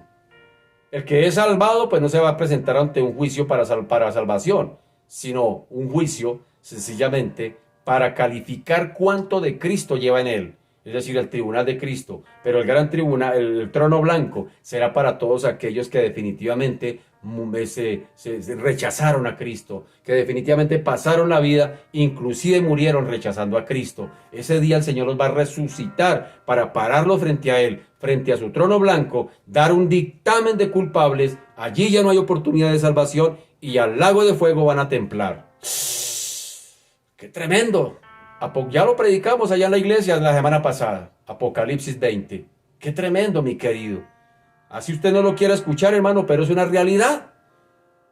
El que es salvado pues no se va a presentar ante un juicio para salvación, sino un juicio sencillamente para calificar cuánto de Cristo lleva en él. Es decir, el tribunal de Cristo. Pero el gran tribunal, el trono blanco, será para todos aquellos que definitivamente se rechazaron a Cristo, que definitivamente pasaron la vida, inclusive murieron rechazando a Cristo. Ese día el Señor los va a resucitar para pararlos frente a Él, frente a su trono blanco, dar un dictamen de culpables. Allí ya no hay oportunidad de salvación y al lago de fuego van a templar. ¡Qué tremendo! Ya lo predicamos allá en la iglesia la semana pasada, Apocalipsis 20. ¡Qué tremendo, mi querido! Así usted no lo quiera escuchar, hermano, pero es una realidad.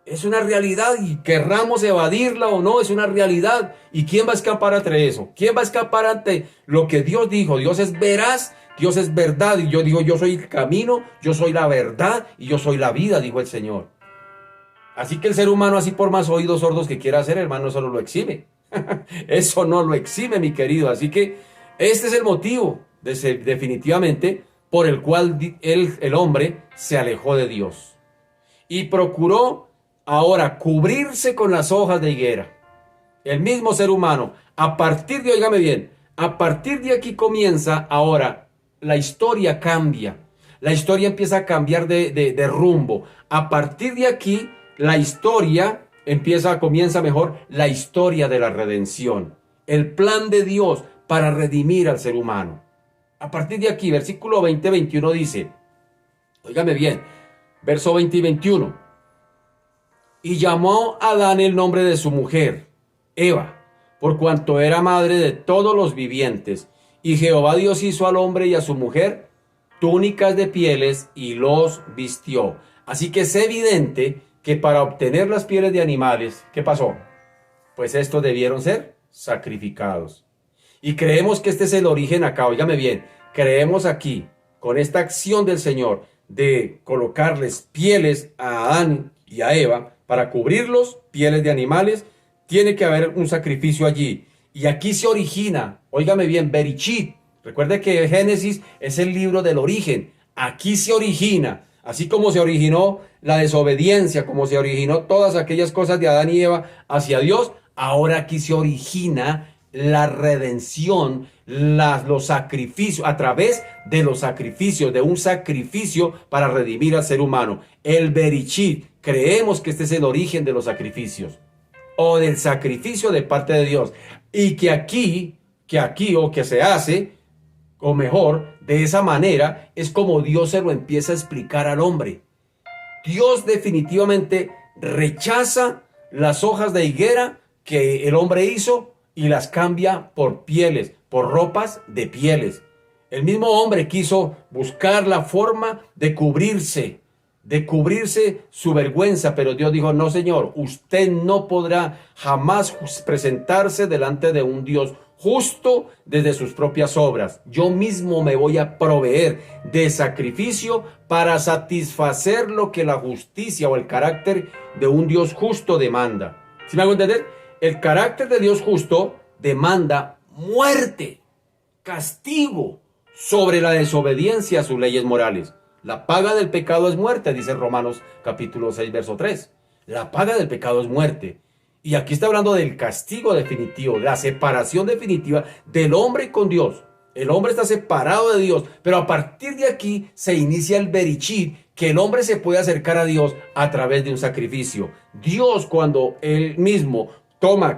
Es una realidad y querramos evadirla o no, es una realidad. ¿Y quién va a escapar ante eso? ¿Quién va a escapar ante lo que Dios dijo? Dios es veraz, Dios es verdad. Y yo digo, yo soy el camino, yo soy la verdad y yo soy la vida, dijo el Señor. Así que el ser humano, así por más oídos sordos que quiera hacer, hermano, eso no lo exime. Eso no lo exime, mi querido. Así que este es el motivo, definitivamente, por el cual el hombre se alejó de Dios y procuró ahora cubrirse con las hojas de higuera. El mismo ser humano, a partir de, óigame bien, a partir de aquí comienza ahora, la historia cambia. La historia empieza a cambiar de rumbo. A partir de aquí, la historia comienza mejor la historia de la redención. El plan de Dios para redimir al ser humano. A partir de aquí, versículo 20-21 dice, óigame bien, verso 20 y 21. Y llamó a Adán el nombre de su mujer, Eva, por cuanto era madre de todos los vivientes. Y Jehová Dios hizo al hombre y a su mujer túnicas de pieles y los vistió. Así que es evidente que para obtener las pieles de animales, ¿qué pasó? Pues estos debieron ser sacrificados. Y creemos que este es el origen acá, óigame bien, creemos aquí, con esta acción del Señor de colocarles pieles a Adán y a Eva para cubrirlos, pieles de animales, tiene que haber un sacrificio allí. Y aquí se origina, óigame bien, Bereshit. Recuerde que Génesis es el libro del origen. Aquí se origina, así como se originó la desobediencia, como se originó todas aquellas cosas de Adán y Eva hacia Dios, ahora aquí se origina la redención, los sacrificios, a través de los sacrificios, de un sacrificio para redimir al ser humano. El Bereshit, creemos que este es el origen de los sacrificios, o del sacrificio de parte de Dios. Y que aquí o que se hace, o mejor, de esa manera, es como Dios se lo empieza a explicar al hombre. Dios definitivamente rechaza las hojas de higuera que el hombre hizo y las cambia por pieles, por ropas de pieles. El mismo hombre quiso buscar la forma de cubrirse su vergüenza, pero Dios dijo: no, Señor, usted no podrá jamás presentarse delante de un Dios justo desde sus propias obras. Yo mismo me voy a proveer de sacrificio para satisfacer lo que la justicia o el carácter de un Dios justo demanda. ¿Sí me hago entender? El carácter de Dios justo demanda muerte, castigo sobre la desobediencia a sus leyes morales. La paga del pecado es muerte, dice Romanos capítulo 6, verso 3. La paga del pecado es muerte. Y aquí está hablando del castigo definitivo, la separación definitiva del hombre con Dios. El hombre está separado de Dios, pero a partir de aquí se inicia el Bereshit, que el hombre se puede acercar a Dios a través de un sacrificio. Dios, cuando él mismo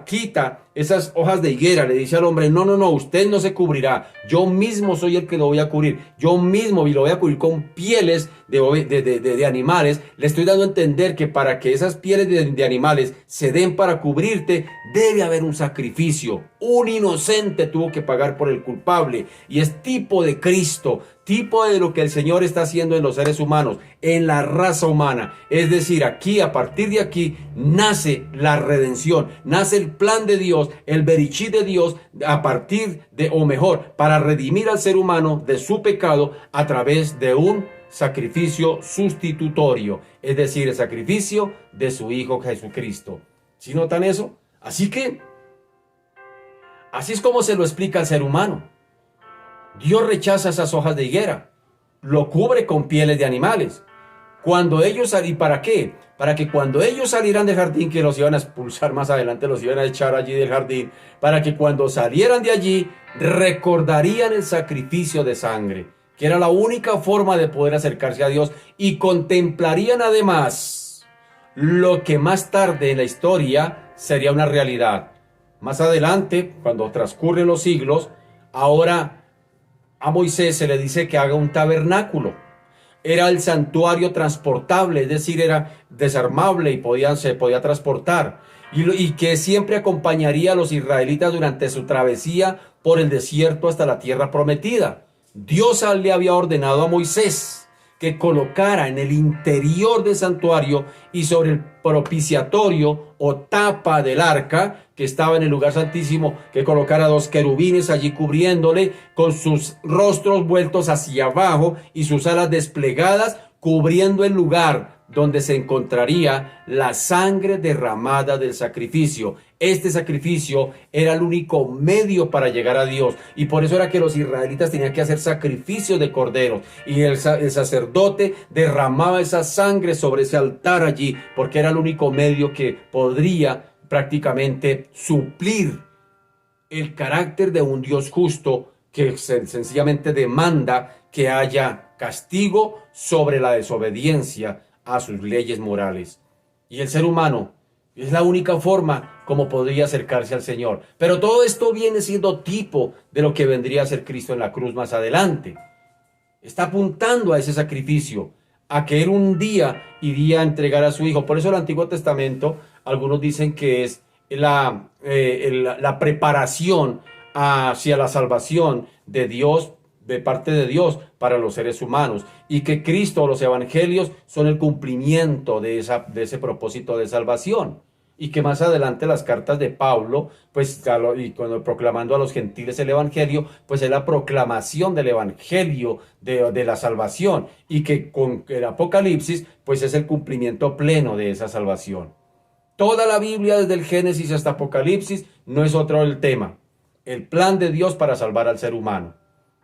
quita esas hojas de higuera, le dice al hombre: no, usted no se cubrirá, yo mismo soy el que lo voy a cubrir, yo mismo lo voy a cubrir con pieles de animales. Le estoy dando a entender que para que esas pieles de animales se den para cubrirte, debe haber un sacrificio. Un inocente tuvo que pagar por el culpable, y es tipo de Cristo, tipo de lo que el Señor está haciendo en los seres humanos, en la raza humana. Es decir, aquí, a partir de aquí, nace la redención, nace el plan de Dios, el Bereshit de Dios, a partir de, o mejor, para redimir al ser humano de su pecado a través de un sacrificio sustitutorio, es decir, el sacrificio de su Hijo Jesucristo. ¿Sí notan eso? Así es como se lo explica al ser humano. Dios rechaza esas hojas de higuera, lo cubre con pieles de animales. Cuando ellos ¿y para qué? Para que cuando ellos salieran del jardín, que los iban a expulsar más adelante, los iban a echar allí del jardín, para que cuando salieran de allí recordarían el sacrificio de sangre, que era la única forma de poder acercarse a Dios, y contemplarían además lo que más tarde en la historia sería una realidad. Más adelante, cuando transcurren los siglos, ahora a Moisés se le dice que haga un tabernáculo. Era el santuario transportable, es decir, era desarmable y se podía transportar. Y que siempre acompañaría a los israelitas durante su travesía por el desierto hasta la tierra prometida. Dios le había ordenado a Moisés que colocara en el interior del santuario y sobre el propiciatorio o tapa del arca que estaba en el lugar santísimo, que colocara 2 querubines allí cubriéndole, con sus rostros vueltos hacia abajo y sus alas desplegadas, cubriendo el lugar donde se encontraría la sangre derramada del sacrificio. Este sacrificio era el único medio para llegar a Dios, y por eso era que los israelitas tenían que hacer sacrificios de corderos, y el sacerdote derramaba esa sangre sobre ese altar allí, porque era el único medio que podría prácticamente suplir el carácter de un Dios justo, que sencillamente demanda que haya castigo sobre la desobediencia a sus leyes morales. Y el ser humano es la única forma como podría acercarse al Señor. Pero todo esto viene siendo tipo de lo que vendría a ser Cristo en la cruz más adelante. Está apuntando a ese sacrificio, a que Él un día iría a entregar a su Hijo. Por eso el Antiguo Testamento, algunos dicen que es la preparación hacia la salvación de Dios de parte de Dios para los seres humanos, y que Cristo o los evangelios son el cumplimiento de ese propósito de salvación. Y que más adelante las cartas de Pablo, pues, y cuando proclamando a los gentiles el evangelio, pues es la proclamación del evangelio de la salvación, y que con el Apocalipsis, pues es el cumplimiento pleno de esa salvación. Toda la Biblia, desde el Génesis hasta Apocalipsis, no es otro el tema. El plan de Dios para salvar al ser humano.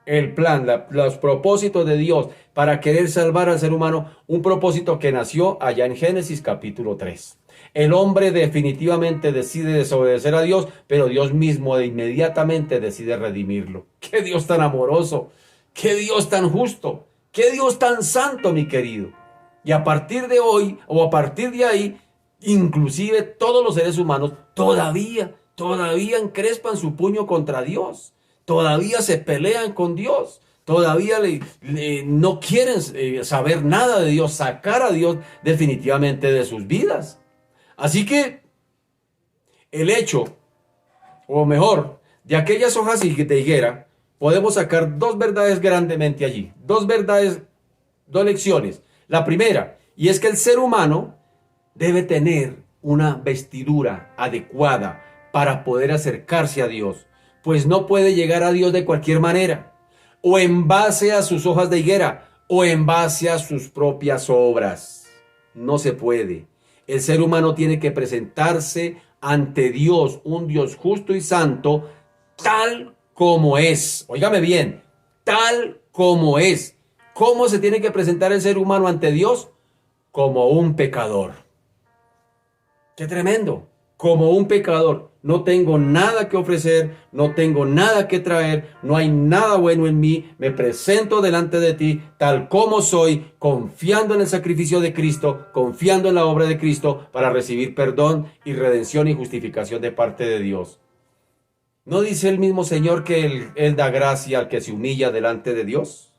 El plan, los propósitos de Dios para querer salvar al ser humano, un propósito que nació allá en Génesis capítulo 3. El hombre definitivamente decide desobedecer a Dios, pero Dios mismo inmediatamente decide redimirlo. ¡Qué Dios tan amoroso! ¡Qué Dios tan justo! ¡Qué Dios tan santo, mi querido! Y a partir de hoy, o a partir de ahí, inclusive todos los seres humanos todavía encrespan su puño contra Dios. Todavía se pelean con Dios. Todavía no quieren saber nada de Dios, sacar a Dios definitivamente de sus vidas. Así que el hecho, o mejor, de aquellas hojas de higuera, podemos sacar dos verdades grandemente allí. Dos verdades, dos lecciones. La primera, y es que el ser humano debe tener una vestidura adecuada para poder acercarse a Dios, pues no puede llegar a Dios de cualquier manera, o en base a sus hojas de higuera, o en base a sus propias obras. No se puede. El ser humano tiene que presentarse ante Dios, un Dios justo y santo, tal como es. Óigame bien, tal como es. ¿Cómo se tiene que presentar el ser humano ante Dios? Como un pecador. ¡Qué tremendo! Como un pecador. No tengo nada que ofrecer, no tengo nada que traer, no hay nada bueno en mí. Me presento delante de ti tal como soy, confiando en el sacrificio de Cristo, confiando en la obra de Cristo para recibir perdón y redención y justificación de parte de Dios. ¿No dice el mismo Señor que Él da gracia al que se humilla delante de Dios?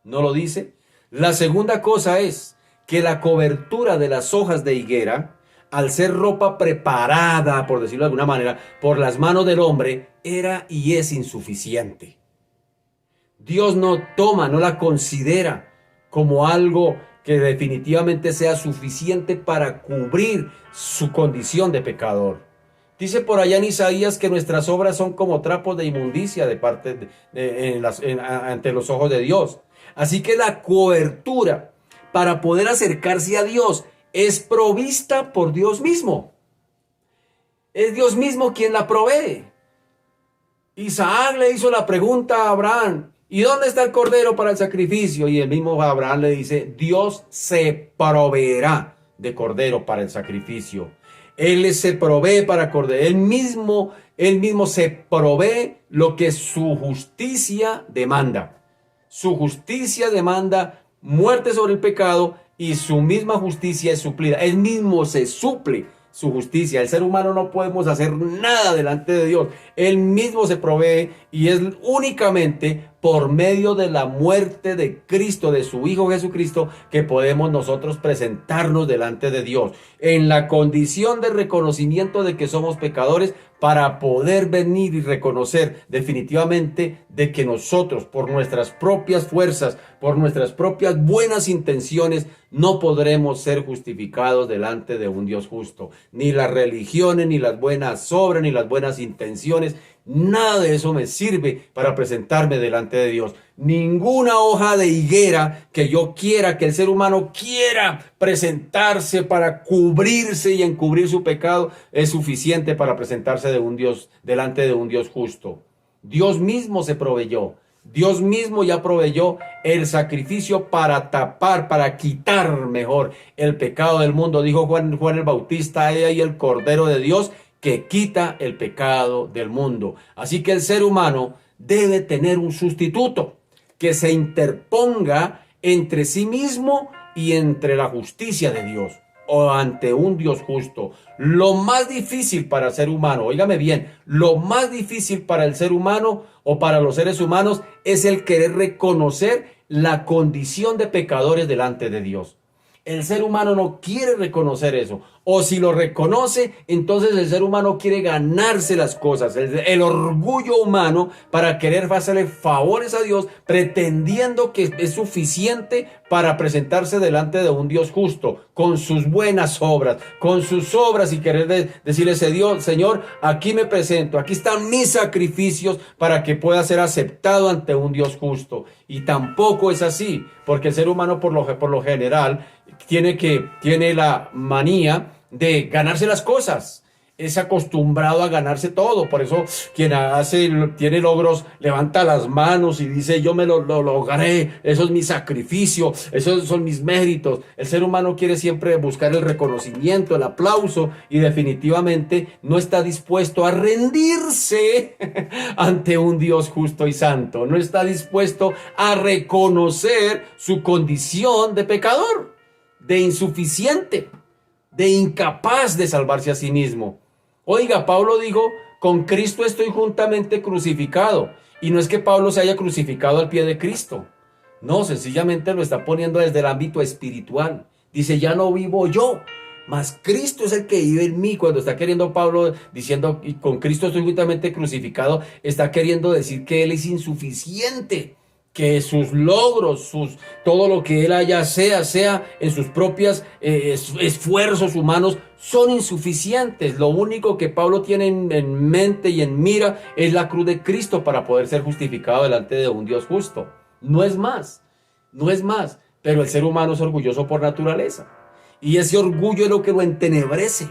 ¿No lo dice? La segunda cosa es que la cobertura de las hojas de higuera, al ser ropa preparada, por decirlo de alguna manera, por las manos del hombre, era y es insuficiente. Dios no la considera como algo que definitivamente sea suficiente para cubrir su condición de pecador. Dice por allá en Isaías que nuestras obras son como trapos de inmundicia ante los ojos de Dios. Así que la cobertura para poder acercarse a Dios es provista por Dios mismo. Es Dios mismo quien la provee. Isaac le hizo la pregunta a Abraham: ¿y dónde está el cordero para el sacrificio? Y el mismo Abraham le dice: Dios se proveerá de cordero para el sacrificio. Él se provee para cordero. Él mismo se provee lo que su justicia demanda. Su justicia demanda muerte sobre el pecado, y su misma justicia es suplida. Él mismo se suple su justicia. El ser humano no podemos hacer nada delante de Dios. Él mismo se provee, y es únicamente por medio de la muerte de Cristo, de su Hijo Jesucristo, que podemos nosotros presentarnos delante de Dios en la condición de reconocimiento de que somos pecadores, para poder venir y reconocer definitivamente de que nosotros, por nuestras propias fuerzas, por nuestras propias buenas intenciones, no podremos ser justificados delante de un Dios justo. Ni las religiones, ni las buenas obras, ni las buenas intenciones, nada de eso me sirve para presentarme delante de Dios. Ninguna hoja de higuera que yo quiera, que el ser humano quiera presentarse para cubrirse y encubrir su pecado, es suficiente para presentarse delante de un Dios justo. Dios mismo se proveyó. Dios mismo ya proveyó el sacrificio para tapar, para quitar mejor el pecado del mundo. Dijo Juan el Bautista: he ahí el Cordero de Dios que quita el pecado del mundo. Así que el ser humano debe tener un sustituto que se interponga entre sí mismo y entre la justicia de Dios, o ante un Dios justo. Lo más difícil para el ser humano, óigame bien, lo más difícil para el ser humano o para los seres humanos es el querer reconocer la condición de pecadores delante de Dios. El ser humano no quiere reconocer eso, o si lo reconoce, entonces el ser humano quiere ganarse las cosas, el orgullo humano para querer hacerle favores a Dios, pretendiendo que es suficiente para presentarse delante de un Dios justo, con sus buenas obras, con sus obras, y querer decirle a Dios: Señor, aquí me presento, aquí están mis sacrificios para que pueda ser aceptado ante un Dios justo. Y tampoco es así, porque el ser humano por lo general tiene la manía de ganarse las cosas. Es acostumbrado a ganarse todo. Por eso quien tiene logros levanta las manos y dice: yo me lo logré, eso es mi sacrificio, esos son mis méritos. El ser humano quiere siempre buscar el reconocimiento, el aplauso, y definitivamente no está dispuesto a rendirse ante un Dios justo y santo. No está dispuesto a reconocer su condición de pecador, de insuficiente, de incapaz de salvarse a sí mismo. Oiga, Pablo dijo: con Cristo estoy juntamente crucificado. Y no es que Pablo se haya crucificado al pie de Cristo. No, sencillamente lo está poniendo desde el ámbito espiritual. Dice: ya no vivo yo, mas Cristo es el que vive en mí. Cuando está queriendo Pablo diciendo: y con Cristo estoy juntamente crucificado, está queriendo decir que él es insuficiente, que sus logros, todo lo que él sea en sus propios esfuerzos humanos, son insuficientes. Lo único que Pablo tiene en mente y en mira es la cruz de Cristo para poder ser justificado delante de un Dios justo. No es más, no es más. Pero el ser humano es orgulloso por naturaleza, y ese orgullo es lo que lo entenebrece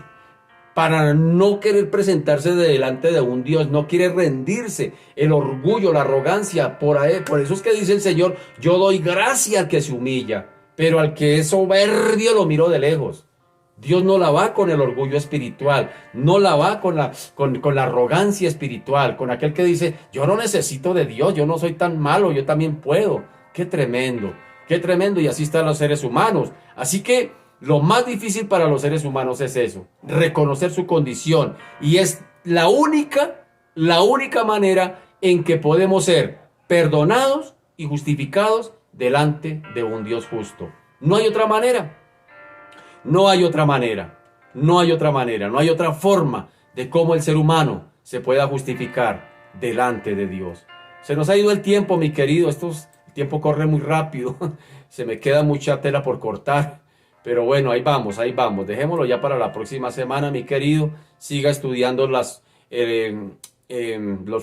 para no querer presentarse delante de un Dios. No quiere rendirse. El orgullo, la arrogancia, por eso es que dice el Señor: yo doy gracia al que se humilla, pero al que es soberbio lo miro de lejos. Dios no la va con el orgullo espiritual, no la va con la arrogancia espiritual, con aquel que dice: yo no necesito de Dios, yo no soy tan malo, yo también puedo. Qué tremendo, y así están los seres humanos. Así que lo más difícil para los seres humanos es eso: reconocer su condición. Y es la única manera en que podemos ser perdonados y justificados delante de un Dios justo. No hay otra manera. No hay otra manera. No hay otra manera. No hay otra forma de cómo el ser humano se pueda justificar delante de Dios. Se nos ha ido el tiempo, mi querido. El tiempo corre muy rápido. Se me queda mucha tela por cortar. Pero bueno, ahí vamos. Dejémoslo ya para la próxima semana, mi querido. Siga estudiando los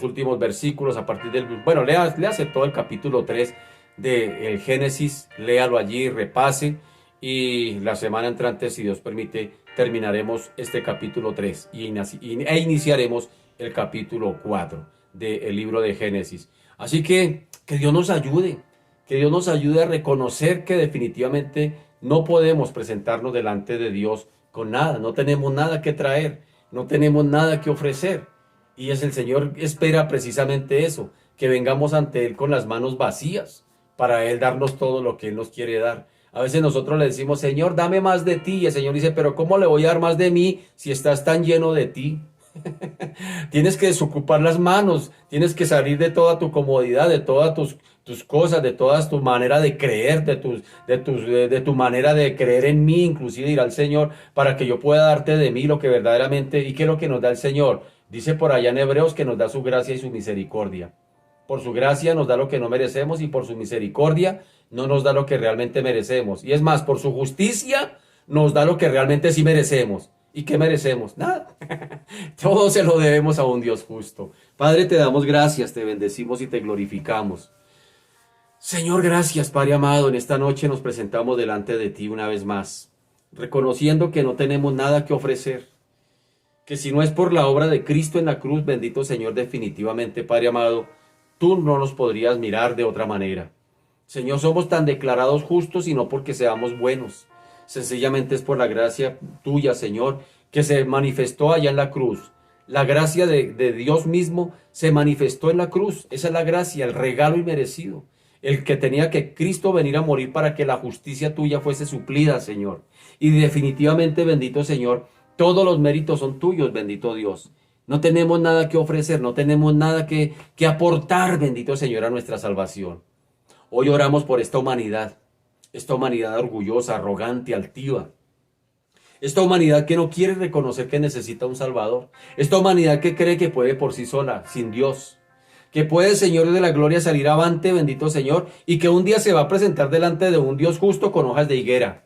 últimos versículos a partir del... Bueno, léase todo el capítulo 3 del Génesis. Léalo allí, repase. Y la semana entrante, si Dios permite, terminaremos este capítulo 3 e iniciaremos el capítulo 4 del libro de Génesis. Así que Dios nos ayude. Que Dios nos ayude a reconocer que definitivamente no podemos presentarnos delante de Dios con nada. No tenemos nada que traer, no tenemos nada que ofrecer. Y el Señor espera precisamente eso, que vengamos ante Él con las manos vacías, para Él darnos todo lo que Él nos quiere dar. A veces nosotros le decimos: Señor, dame más de ti. Y el Señor dice: pero ¿cómo le voy a dar más de mí si estás tan lleno de ti? Tienes que desocupar las manos, tienes que salir de toda tu comodidad, de todas tus cosas, de toda tu manera de creer, de tu manera de creer en mí, inclusive ir al Señor, para que yo pueda darte de mí lo que verdaderamente... ¿Y qué es lo que nos da el Señor? Dice por allá en Hebreos que nos da su gracia y su misericordia. Por su gracia nos da lo que no merecemos, y por su misericordia no nos da lo que realmente merecemos. Y es más, por su justicia nos da lo que realmente sí merecemos. ¿Y qué merecemos? Nada. Todo se lo debemos a un Dios justo. Padre, te damos gracias, te bendecimos y te glorificamos. Señor, gracias, Padre amado. En esta noche nos presentamos delante de ti una vez más, reconociendo que no tenemos nada que ofrecer, que si no es por la obra de Cristo en la cruz, bendito Señor, definitivamente, Padre amado, tú no nos podrías mirar de otra manera. Señor, somos tan declarados justos y no porque seamos buenos. Sencillamente es por la gracia tuya, Señor, que se manifestó allá en la cruz. La gracia de Dios mismo se manifestó en la cruz. Esa es la gracia, el regalo inmerecido. El que tenía que Cristo venir a morir para que la justicia tuya fuese suplida, Señor. Y definitivamente, bendito Señor, todos los méritos son tuyos, bendito Dios. No tenemos nada que ofrecer, no tenemos nada que aportar, bendito Señor, a nuestra salvación. Hoy oramos por esta humanidad orgullosa, arrogante, altiva. Esta humanidad que no quiere reconocer que necesita un Salvador. Esta humanidad que cree que puede por sí sola, sin Dios. Que puede, Señor de la gloria, salir avante, bendito Señor, y que un día se va a presentar delante de un Dios justo con hojas de higuera.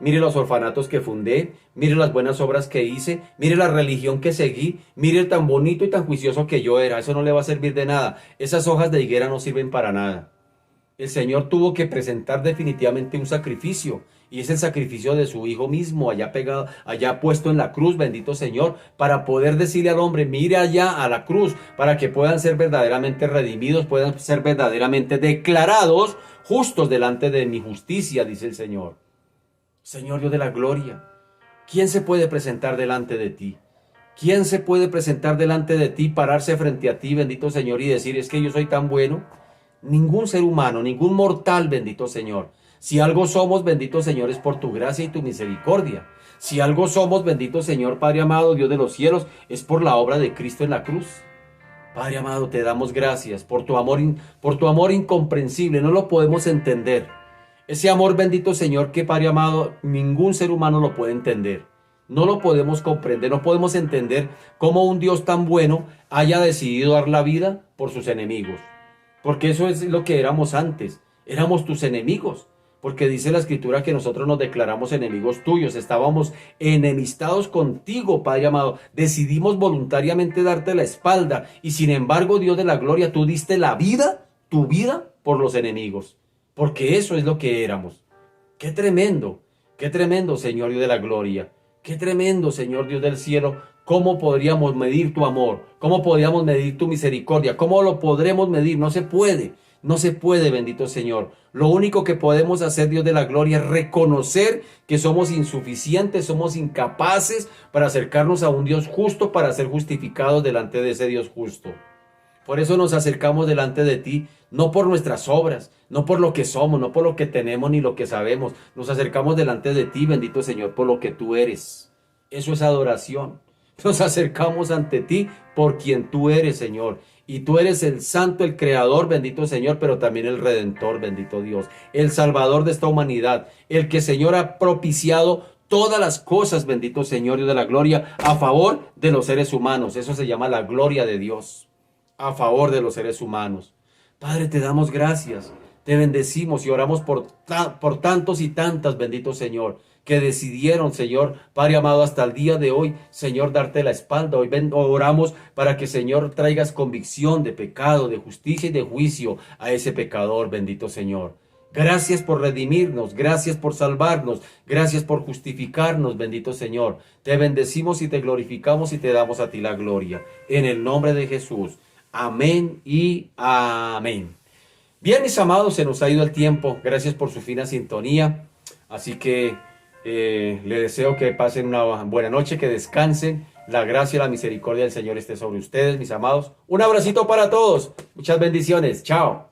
Mire los orfanatos que fundé, mire las buenas obras que hice, mire la religión que seguí, mire tan bonito y tan juicioso que yo era. Eso no le va a servir de nada. Esas hojas de higuera no sirven para nada. El Señor tuvo que presentar definitivamente un sacrificio, y es el sacrificio de su Hijo mismo, allá pegado, allá puesto en la cruz, bendito Señor, para poder decirle al hombre, mire allá a la cruz, para que puedan ser verdaderamente redimidos, puedan ser verdaderamente declarados justos delante de mi justicia, dice el Señor. Señor Dios de la gloria, ¿quién se puede presentar delante de ti? ¿Quién se puede presentar delante de ti, pararse frente a ti, bendito Señor, y decir, es que yo soy tan bueno? Ningún ser humano, ningún mortal, bendito Señor. Si algo somos, bendito Señor, es por tu gracia y tu misericordia. Si algo somos, bendito Señor, Padre amado, Dios de los cielos, es por la obra de Cristo en la cruz. Padre amado, te damos gracias por tu amor incomprensible, no lo podemos entender. Ese amor, bendito Señor, que Padre amado, ningún ser humano lo puede entender. No lo podemos comprender, no podemos entender cómo un Dios tan bueno haya decidido dar la vida por sus enemigos. Porque eso es lo que éramos antes, éramos tus enemigos. Porque dice la Escritura que nosotros nos declaramos enemigos tuyos, estábamos enemistados contigo, Padre amado. Decidimos voluntariamente darte la espalda y sin embargo, Dios de la gloria, tú diste la vida, tu vida, por los enemigos. Porque eso es lo que éramos. Qué tremendo, Señor Dios de la gloria. Qué tremendo, Señor Dios del cielo. ¿Cómo podríamos medir tu amor? ¿Cómo podríamos medir tu misericordia? ¿Cómo lo podremos medir? No se puede. No se puede, bendito Señor. Lo único que podemos hacer, Dios de la gloria, es reconocer que somos insuficientes, somos incapaces para acercarnos a un Dios justo, para ser justificados delante de ese Dios justo. Por eso nos acercamos delante de ti, no por nuestras obras, no por lo que somos, no por lo que tenemos ni lo que sabemos. Nos acercamos delante de ti, bendito Señor, por lo que tú eres. Eso es adoración. Nos acercamos ante ti por quien tú eres, Señor. Y tú eres el santo, el creador, bendito Señor, pero también el redentor, bendito Dios. El salvador de esta humanidad. El que, Señor, ha propiciado todas las cosas, bendito Señor, Dios de la gloria, a favor de los seres humanos. Eso se llama la gloria de Dios. A favor de los seres humanos. Padre, te damos gracias. Te bendecimos y oramos por tantos y tantas, bendito Señor, que decidieron, Señor, Padre amado, hasta el día de hoy, Señor, darte la espalda. Hoy oramos para que, Señor, traigas convicción de pecado, de justicia y de juicio a ese pecador, bendito Señor. Gracias por redimirnos, gracias por salvarnos, gracias por justificarnos, bendito Señor. Te bendecimos y te glorificamos y te damos a ti la gloria. En el nombre de Jesús. Amén y amén. Bien, mis amados, se nos ha ido el tiempo. Gracias por su fina sintonía. Así que le deseo que pasen una buena noche, que descansen. La gracia y la misericordia del Señor esté sobre ustedes, mis amados. Un abracito para todos. Muchas bendiciones. Chao.